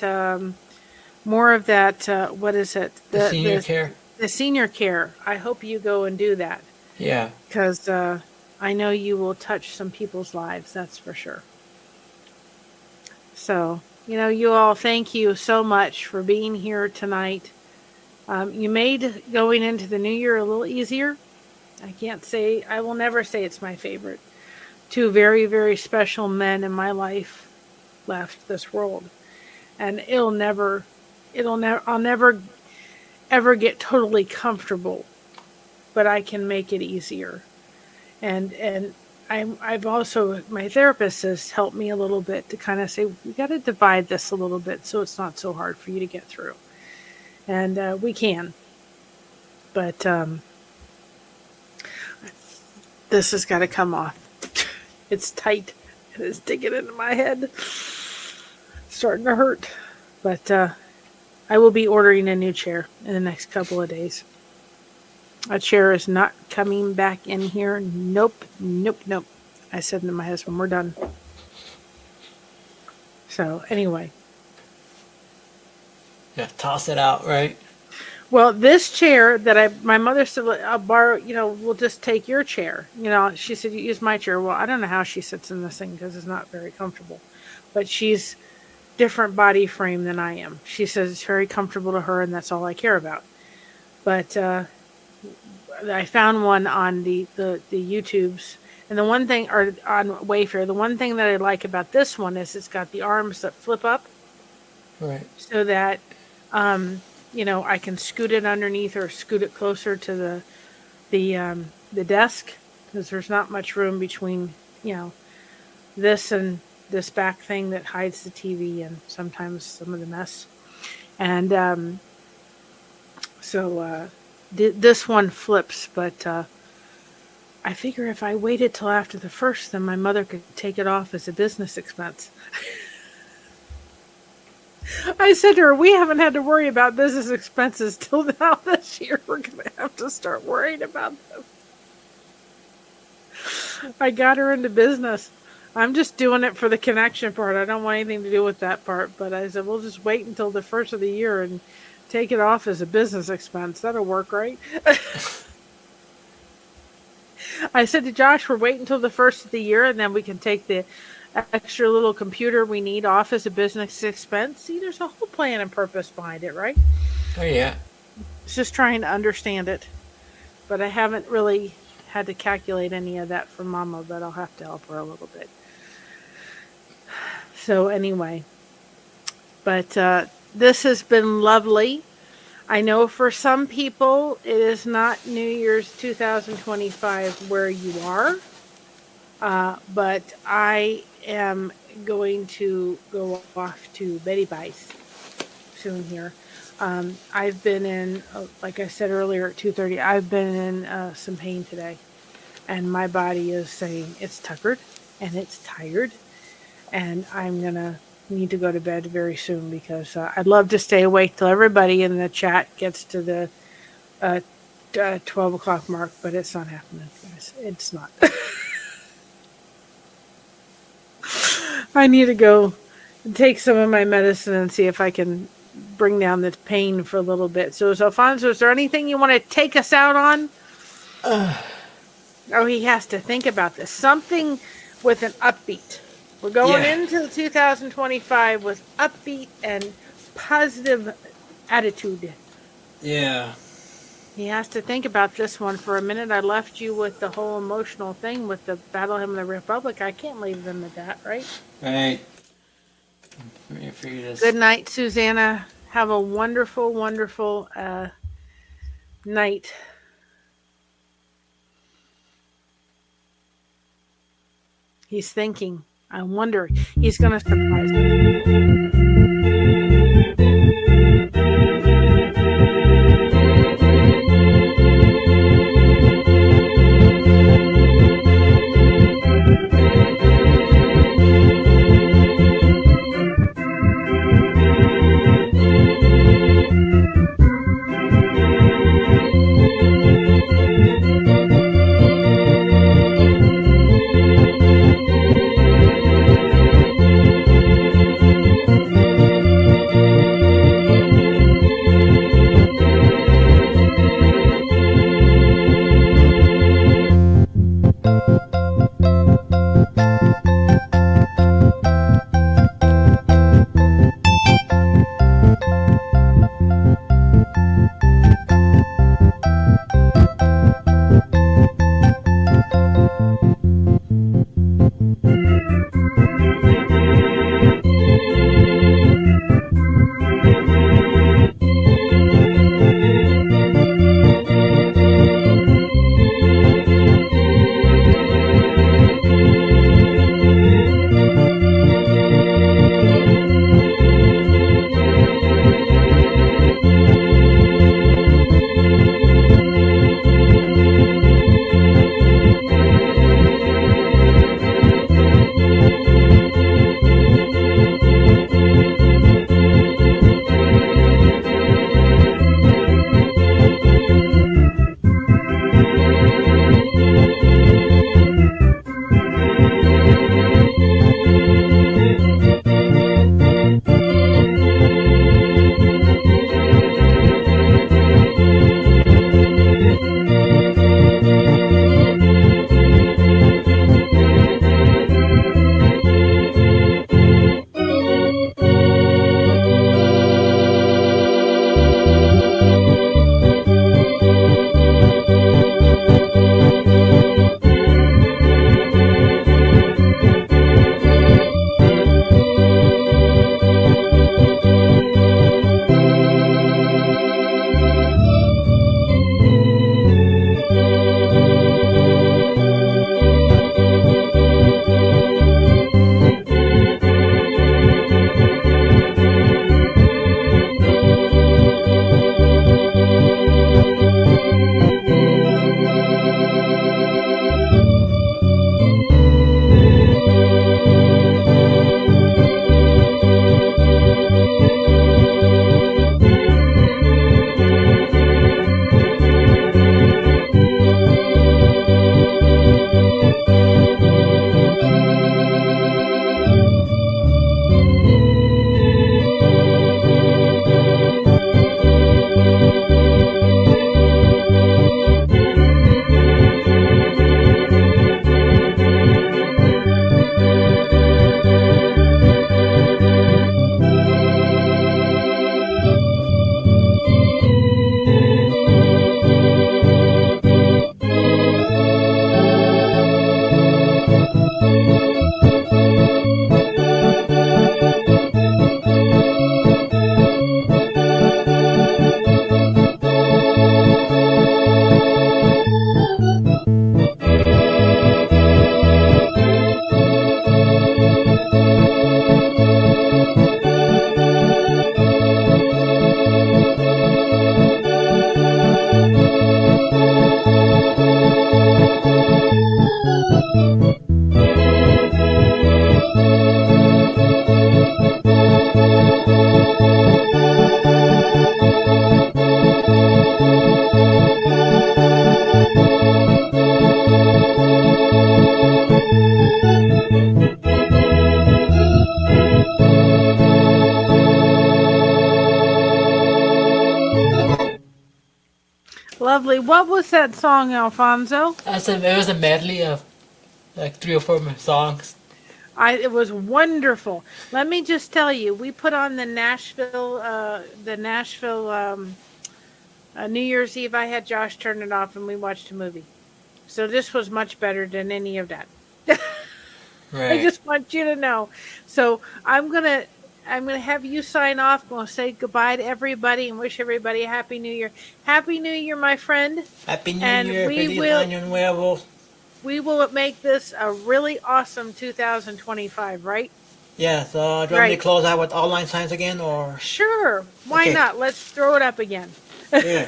what is it? The senior care? The senior care. I hope you go and do that. Yeah. Because I know you will touch some people's lives, that's for sure. So, you all, thank you so much for being here tonight. You made going into the new year a little easier. I will never say it's my favorite. 2 very, very special men in my life left this world. And I'll never ever get totally comfortable, but I can make it easier. And I've also, my therapist has helped me a little bit to kind of say, we got to divide this a little bit so it's not so hard for you to get through. And we can. But this has got to come off. It's tight. And it's digging into my head. It's starting to hurt. But I will be ordering a new chair in the next couple of days. A chair is not coming back in here. Nope. I said to my husband, we're done. So, anyway. Yeah, toss it out, right? Well, this chair that my mother said, I'll borrow, we'll just take your chair. She said, you use my chair. Well, I don't know how she sits in this thing because it's not very comfortable. But she's different body frame than I am. She says it's very comfortable to her and that's all I care about. But I found one on the YouTubes. And the one thing, or on Wayfair, the one thing that I like about this one is it's got the arms that flip up. Right. So that, I can scoot it underneath or scoot it closer to the desk. Because there's not much room between, this and this back thing that hides the TV and sometimes some of the mess. And this one flips, but I figure if I waited till after the first, then my mother could take it off as a business expense. I said to her, we haven't had to worry about business expenses till now this year. We're going to have to start worrying about them. I got her into business. I'm just doing it for the connection part. I don't want anything to do with that part. But I said, we'll just wait until the first of the year and take it off as a business expense. That'll work, right? I said to Josh, we're waiting until the first of the year and then we can take the extra little computer we need off as a business expense. See, there's a whole plan and purpose behind it, right? Oh, yeah. It's just trying to understand it. But I haven't really had to calculate any of that for Mama, but I'll have to help her a little bit. So anyway, but this has been lovely. I know for some people it is not New Year's 2025 where you are, but I am going to go off to Betty Bice soon here. I've been in, like I said earlier at 2:30, I've been in some pain today. And my body is saying it's tuckered and it's tired. And I'm going to need to go to bed very soon because I'd love to stay awake till everybody in the chat gets to the 12 o'clock mark, but it's not happening, guys. It's not. I need to go and take some of my medicine and see if I can bring down the pain for a little bit. So, Alfonso, is there anything you want to take us out on? Oh, he has to think about this. Something with an upbeat. We're going Yeah. into 2025 with upbeat and positive attitude. Yeah. He has to think about this one for a minute. I left you with the whole emotional thing with the Battle Hymn of the Republic. I can't leave them at that, right? Right. Let me figure this. Good night, Susanna. Have a wonderful, wonderful night. He's thinking. I wonder. He's going to surprise me. Lovely. What was that song, Alfonso? It was a medley of like 3 or 4 songs. It was wonderful. Let me just tell you, we put on the Nashville New Year's Eve. I had Josh turn it off and we watched a movie. So this was much better than any of that. Right. I just want you to know. So I'm gonna have you sign off. I'm gonna say goodbye to everybody and wish everybody a happy New Year. Happy New Year, my friend. Happy New And Year, we Feliz will- Año Nuevo. We will make this a really awesome 2025, right? Yeah, so do you want me Right. to close out with all line signs again, or? Sure. Why Okay. not? Let's throw it up again. Yeah.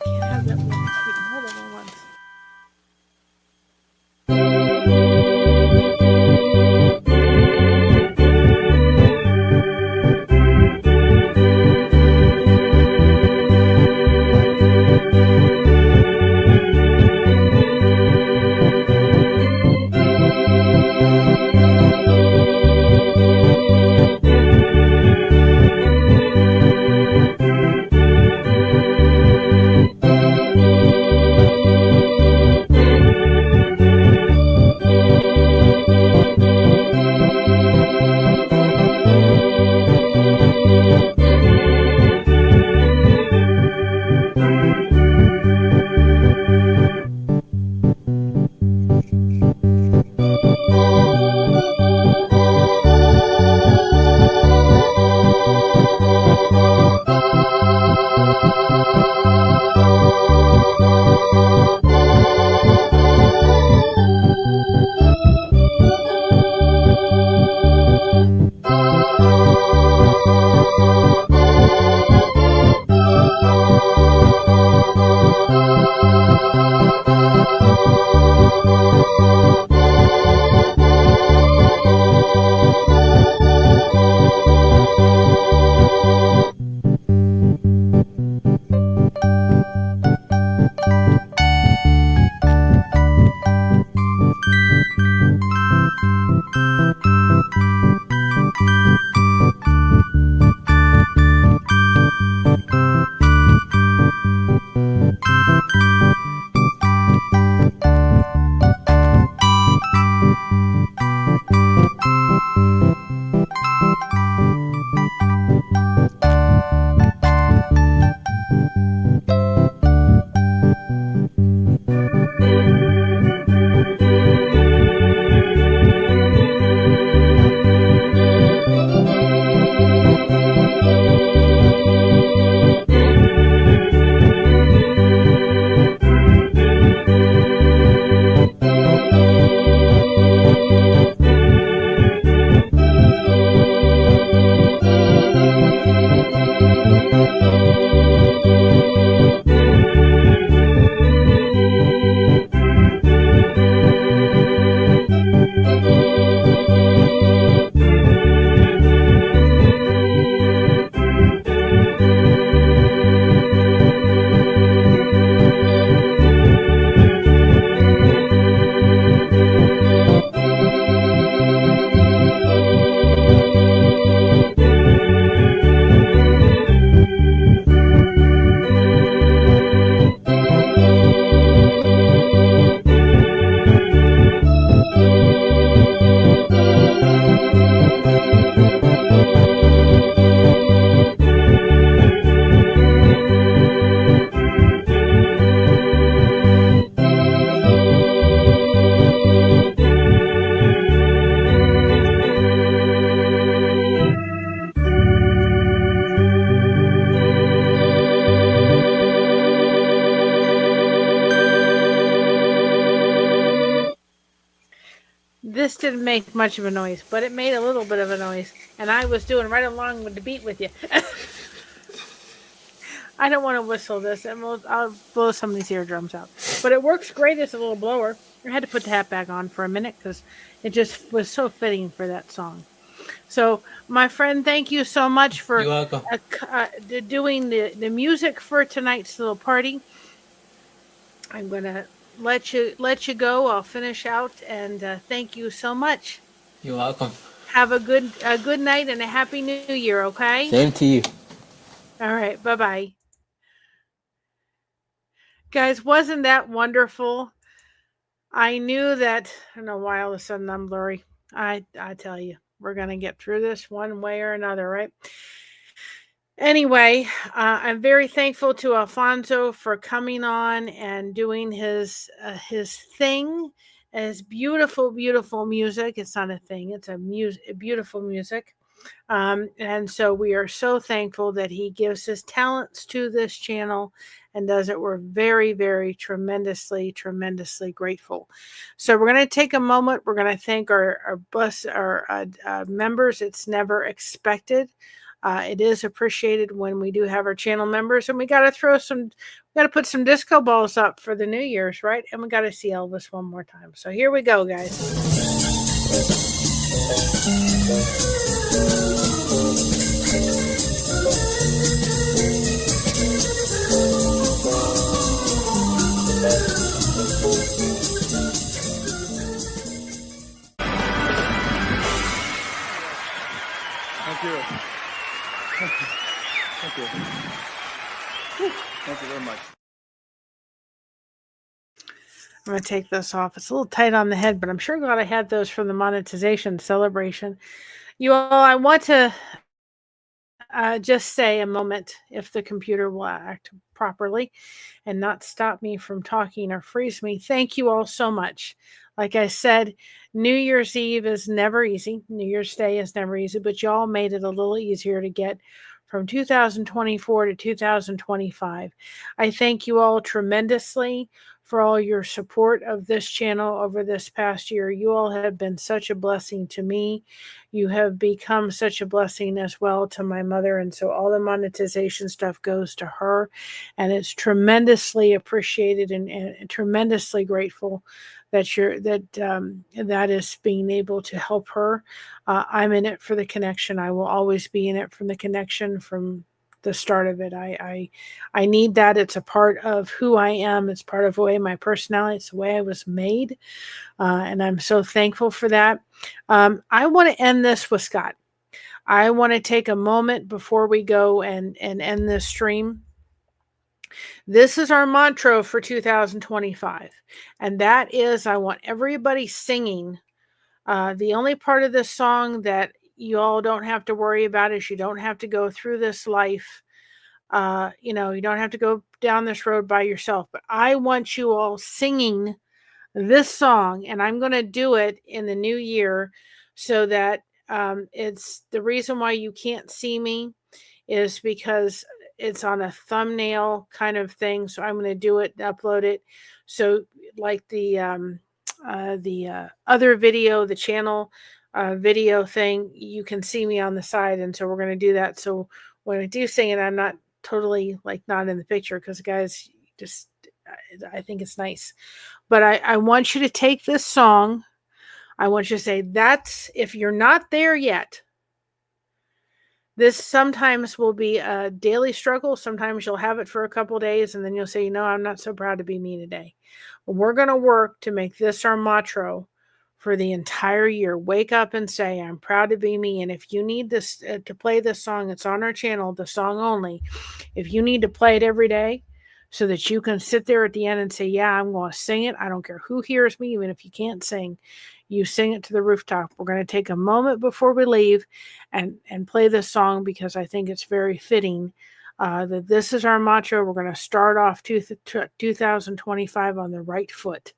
Can't have that one. Hold on one. This didn't make much of a noise, but it made a little bit of a noise. And I was doing right along with the beat with you. I don't want to whistle this, and I'll blow somebody's eardrums out. But it works great as a little blower. I had to put the hat back on for a minute because it just was so fitting for that song. So, my friend, thank you so much for You're welcome. doing the music for tonight's little party. I'm gonna let you go. I'll finish out, and thank you so much. You're welcome. Have a good night and a happy New Year. Okay. Same to you. All right. Bye bye. Guys, wasn't that wonderful? I knew that. I don't know why all of a sudden I'm blurry. I tell you, we're gonna get through this one way or another, right? Anyway, I'm very thankful to Alfonso for coming on and doing his thing. His beautiful, beautiful music. It's not a thing. It's a beautiful music. And so we are so thankful that he gives his talents to this channel and does it. We're very, very tremendously, tremendously grateful. So we're going to take a moment. We're going to thank our members. It's never expected. It is appreciated when we do have our channel members, and we got to put some disco balls up for the New Year's, right? And we got to see Elvis one more time. So here we go, guys. Thank you. Thank you. Thank you. Whew. Thank you very much. I'm going to take this off. It's a little tight on the head, but I'm sure glad I had those from the monetization celebration. You all, I want to just say a moment, if the computer will act properly and not stop me from talking or freeze me. Thank you all so much. Like I said, New Year's Eve is never easy. New Year's Day is never easy, but y'all made it a little easier to get from 2024 to 2025. I thank you all tremendously for all your support of this channel over this past year. You all have been such a blessing to me. You have become such a blessing as well to my mother. And so all the monetization stuff goes to her. And it's tremendously appreciated and tremendously grateful that that is being able to help her. I'm in it for the connection. I will always be in it from the connection from the start of it. I need that. It's a part of who I am. It's part of the way my personality, it's the way I was made. And I'm so thankful for that. I want to end this with Scott. I want to take a moment before we go and end this stream. This is our mantra for 2025. And that is, I want everybody singing. The only part of this song that you all don't have to worry about is you don't have to go through this life. You don't have to go down this road by yourself. But I want you all singing this song, and I'm going to do it in the new year so that it's the reason why you can't see me is because it's on a thumbnail kind of thing. So I'm going to do it, upload it. So like the other video, the channel video thing, you can see me on the side. And so we're going to do that. So when I do sing it, I'm not totally like not in the picture because guys, just, I think it's nice. But I want you to take this song. I want you to say, that's, if you're not there yet, this sometimes will be a daily struggle. Sometimes you'll have it for a couple days and then you'll say, I'm not so proud to be me today. But we're going to work to make this our motto for the entire year. Wake up and say, I'm proud to be me. And if you need this to play this song, it's on our channel, the song only. If you need to play it every day so that you can sit there at the end and say, yeah, I'm going to sing it. I don't care who hears me, even if you can't sing. You sing it to the rooftop. We're going to take a moment before we leave and play this song because I think it's very fitting that this is our mantra. We're going to start off 2025 on the right foot,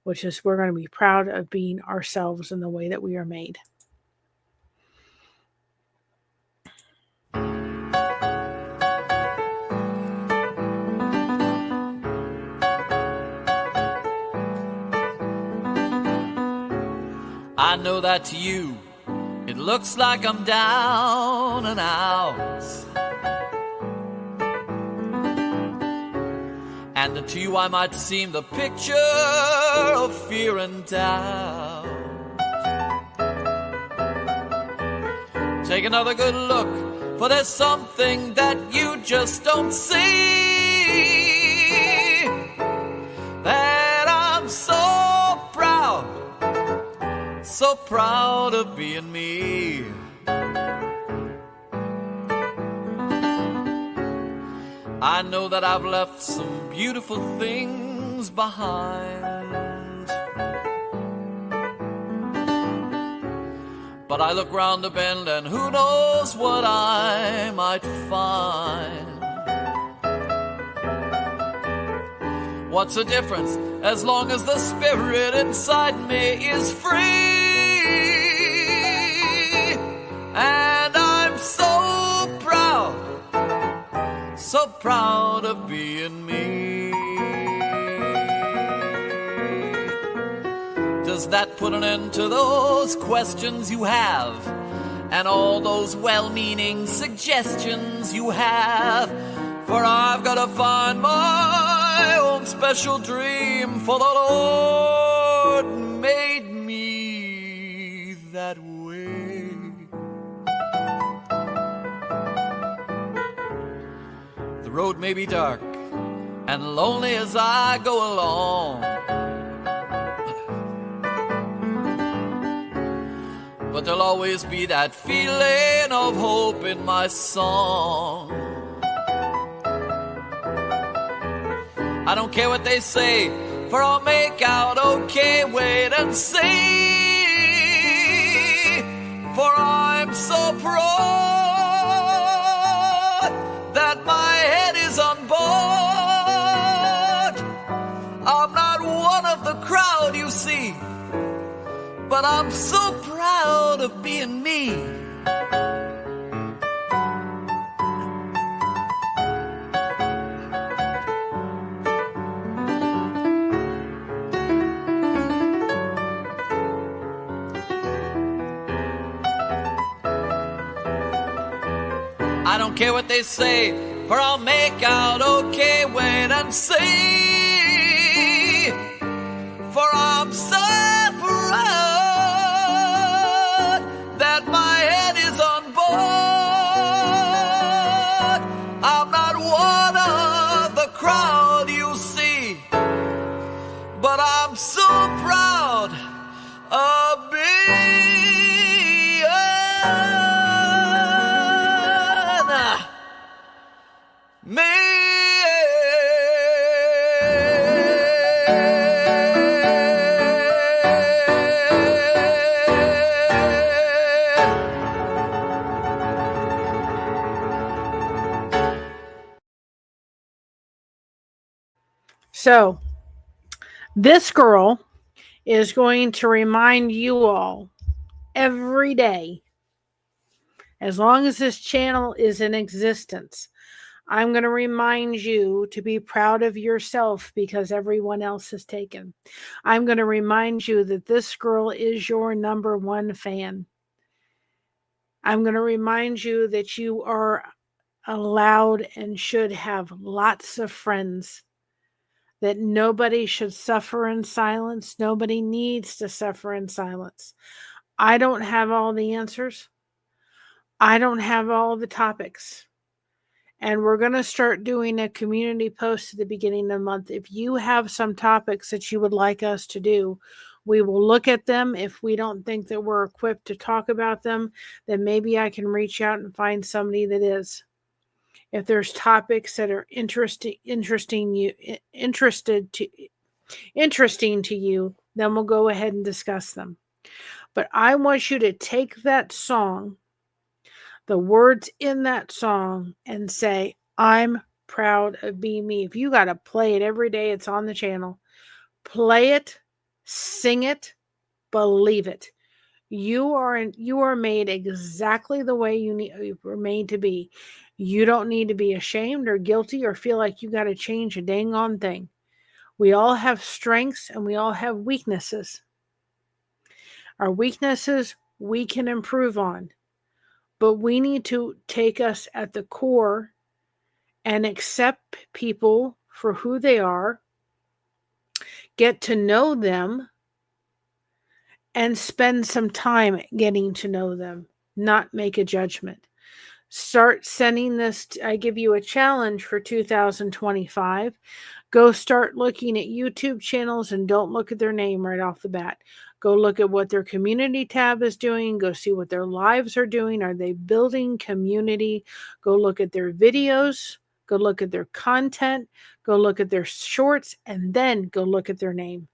which is we're going to be proud of being ourselves in the way that we are made. I know that to you, it looks like I'm down and out. And to you I might seem the picture of fear and doubt. Take another good look, for there's something that you just don't see. That I'm so proud of being me. I know that I've left some beautiful things behind. But I look round the bend and who knows what I might find. What's the difference as long as the spirit inside me is free? And I'm so proud of being me. Does that put an end to those questions you have and all those well-meaning suggestions you have? For I've got to find my own special dream, for the Lord made me that way. The road may be dark and lonely as I go along, but there'll always be that feeling of hope in my song. I don't care what they say, for I'll make out okay. Wait and see, for I'm so proud that my head is on board. I'm not one of the crowd, you see, but I'm so proud of being me. I don't care what they say, for I'll make out okay. Wait and see, for I'm so proud that my head is on board. I'm not one of the crowd, you see, but I'm so proud of being me. So, this girl is going to remind you all every day, as long as this channel is in existence, I'm going to remind you to be proud of yourself because everyone else is taken. I'm going to remind you that this girl is your number one fan. I'm going to remind you that you are allowed and should have lots of friends, that nobody should suffer in silence. Nobody needs to suffer in silence. I don't have all the answers. I don't have all the topics. And we're going to start doing a community post at the beginning of the month. If you have some topics that you would like us to do, we will look at them. If we don't think that we're equipped to talk about them, then maybe I can reach out and find somebody that is. If there's topics that are interesting to you, then we'll go ahead and discuss them. But I want you to take that song, the words in that song, and say, I'm proud of being me. If you got to play it every day, it's on the channel. Play it, sing it, believe it. You are made exactly the way you were made to be. You don't need to be ashamed or guilty or feel like you got to change a dang on thing. We all have strengths and we all have weaknesses. Our weaknesses we can improve on, but we need to take us at the core and accept people for who they are, get to know them, and spend some time getting to know them, not make a judgment. Start sending this. I give you a challenge for 2025. Go start looking at YouTube channels and don't look at their name right off the bat. Go look at what their community tab is doing. Go see what their lives are doing. Are they building community? Go look at their videos. Go look at their content. Go look at their shorts, and then go look at their name.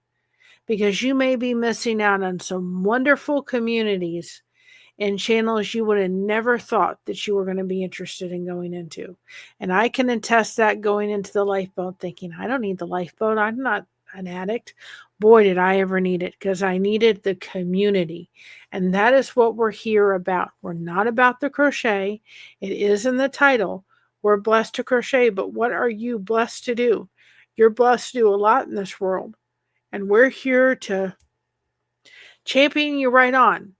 Because you may be missing out on some wonderful communities in channels you would have never thought that you were going to be interested in going into. And I can attest that going into the lifeboat thinking, I don't need the lifeboat. I'm not an addict. Boy, did I ever need it, because I needed the community. And that is what we're here about. We're not about the crochet. It is in the title. We're blessed to crochet, but what are you blessed to do? You're blessed to do a lot in this world. And we're here to champion you right on.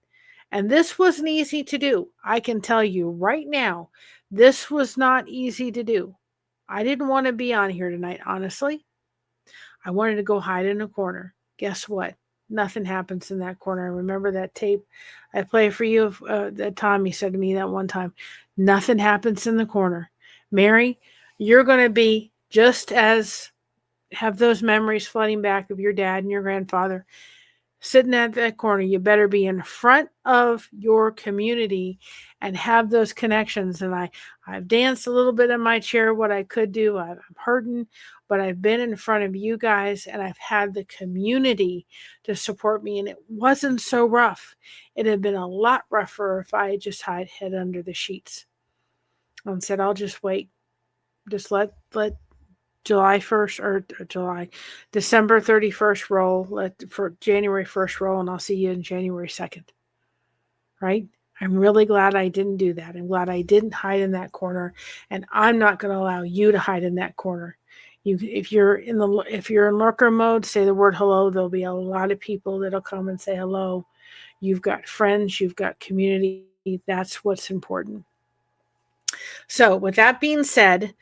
And this wasn't easy to do. I can tell you right now, this was not easy to do. I didn't want to be on here tonight, honestly. I wanted to go hide in a corner. Guess what? Nothing happens in that corner. I remember that tape I played for you that Tommy said to me that one time. Nothing happens in the corner. Mary, you're going to be just as have those memories flooding back of your dad and your grandfather sitting at that corner. You better be in front of your community and have those connections. And I've danced a little bit in my chair, what I could do. I'm hurting, but I've been in front of you guys and I've had the community to support me. And it wasn't so rough. It had been a lot rougher if I had just hid under the sheets and said, I'll just wait. Just let July 1st or December 31st roll, for January 1st roll, and I'll see you in January 2nd. Right? I'm really glad I didn't do that. I'm glad I didn't hide in that corner, and I'm not going to allow you to hide in that corner. If you're in lurker mode, say the word hello. There'll be a lot of people that'll come and say hello. You've got friends, you've got community. That's what's important. So with that being said,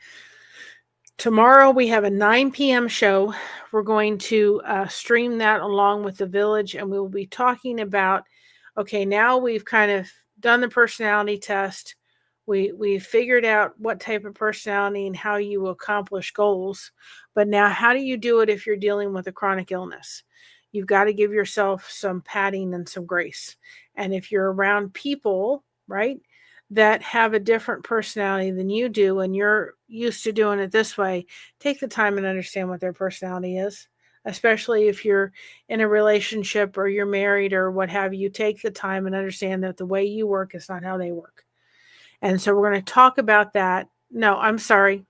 tomorrow we have a 9 p.m. show. We're going to stream that along with the village, and we will be talking about, okay, now we've kind of done the personality test. We've figured out what type of personality and how you accomplish goals. But now how do you do it if you're dealing with a chronic illness? You've got to give yourself some padding and some grace. And if you're around people, right, that have a different personality than you do, and you're used to doing it this way, take the time and understand what their personality is, especially if you're in a relationship or you're married or what have you. Take the time and understand that the way you work is not how they work. And so we're going to talk about that. No, I'm sorry.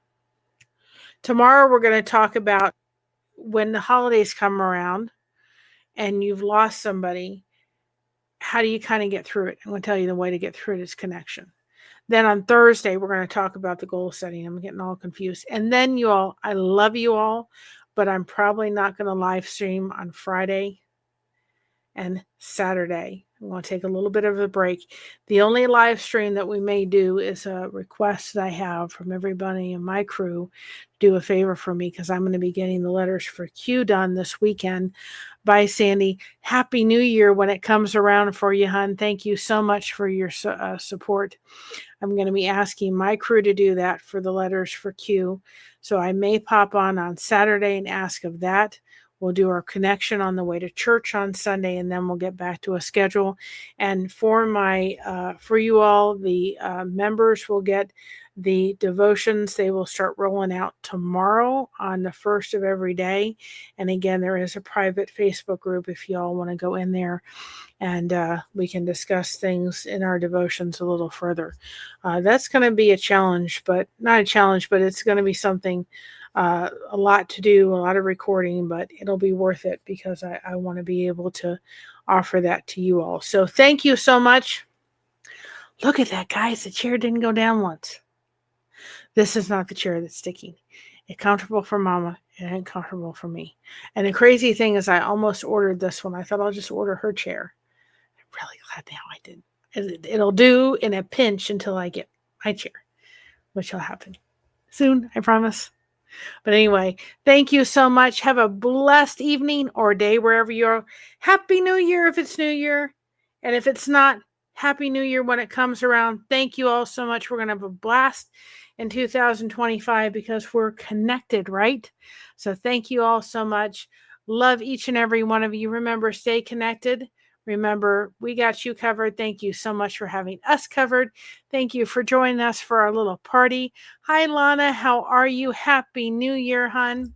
Tomorrow we're going to talk about when the holidays come around and you've lost somebody, how do you kind of get through it? I'm going to tell you the way to get through it is connection. Then on Thursday, we're going to talk about the goal setting. I'm getting all confused. And then you all, I love you all, but I'm probably not going to live stream on Friday and Saturday. I'm going to take a little bit of a break. The only live stream that we may do is a request that I have from everybody in my crew. Do a favor for me, because I'm going to be getting the letters for Q done this weekend. Bye, Sandy. Happy New Year when it comes around for you, hon. Thank you so much for your support. I'm going to be asking my crew to do that for the letters for Q. So I may pop on Saturday and ask of that. We'll do our connection on the way to church on Sunday, and then we'll get back to a schedule. And for you all, the members will get the devotions. They will start rolling out tomorrow on the first of every day. And again, there is a private Facebook group if you all want to go in there, and we can discuss things in our devotions a little further. That's going to be a challenge, but not a challenge, but it's going to be something, a lot to do, a lot of recording, but it'll be worth it, because I want to be able to offer that to you all. So thank you so much. Look at that, guys. The chair didn't go down once. This is not the chair that's sticking. It's comfortable for Mama. It ain't comfortable for me. And the crazy thing is, I almost ordered this one. I thought I'll just order her chair. I'm really glad now I did. It'll do in a pinch until I get my chair, which will happen soon, I promise. But anyway, thank you so much. Have a blessed evening or day wherever you are. Happy New Year if it's New Year. And if it's not, Happy New Year when it comes around. Thank you all so much. We're going to have a blast in 2025 because we're connected, right? So thank you all so much. Love each and every one of you. Remember, stay connected. Remember, we got you covered. Thank you so much for having us covered. Thank you for joining us for our little party. Hi, Lana. How are you? Happy New Year, hon.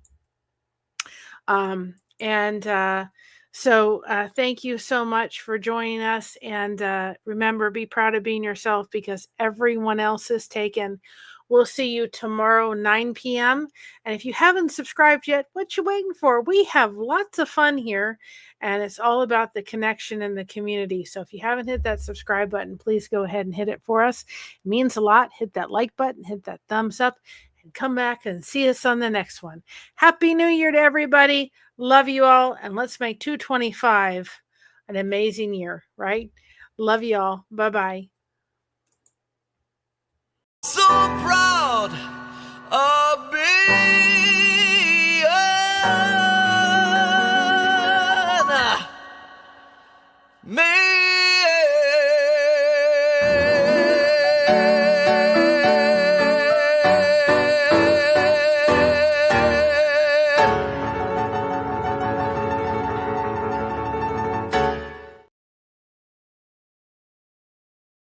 So thank you so much for joining us. And remember, be proud of being yourself because everyone else is taken. We'll see you tomorrow, 9 p.m. And if you haven't subscribed yet, what you waiting for? We have lots of fun here, and it's all about the connection and the community. So if you haven't hit that subscribe button, please go ahead and hit it for us. It means a lot. Hit that like button, hit that thumbs up, and come back and see us on the next one. Happy New Year to everybody. Love you all, and let's make 2025 an amazing year, right? Love you all. Bye-bye.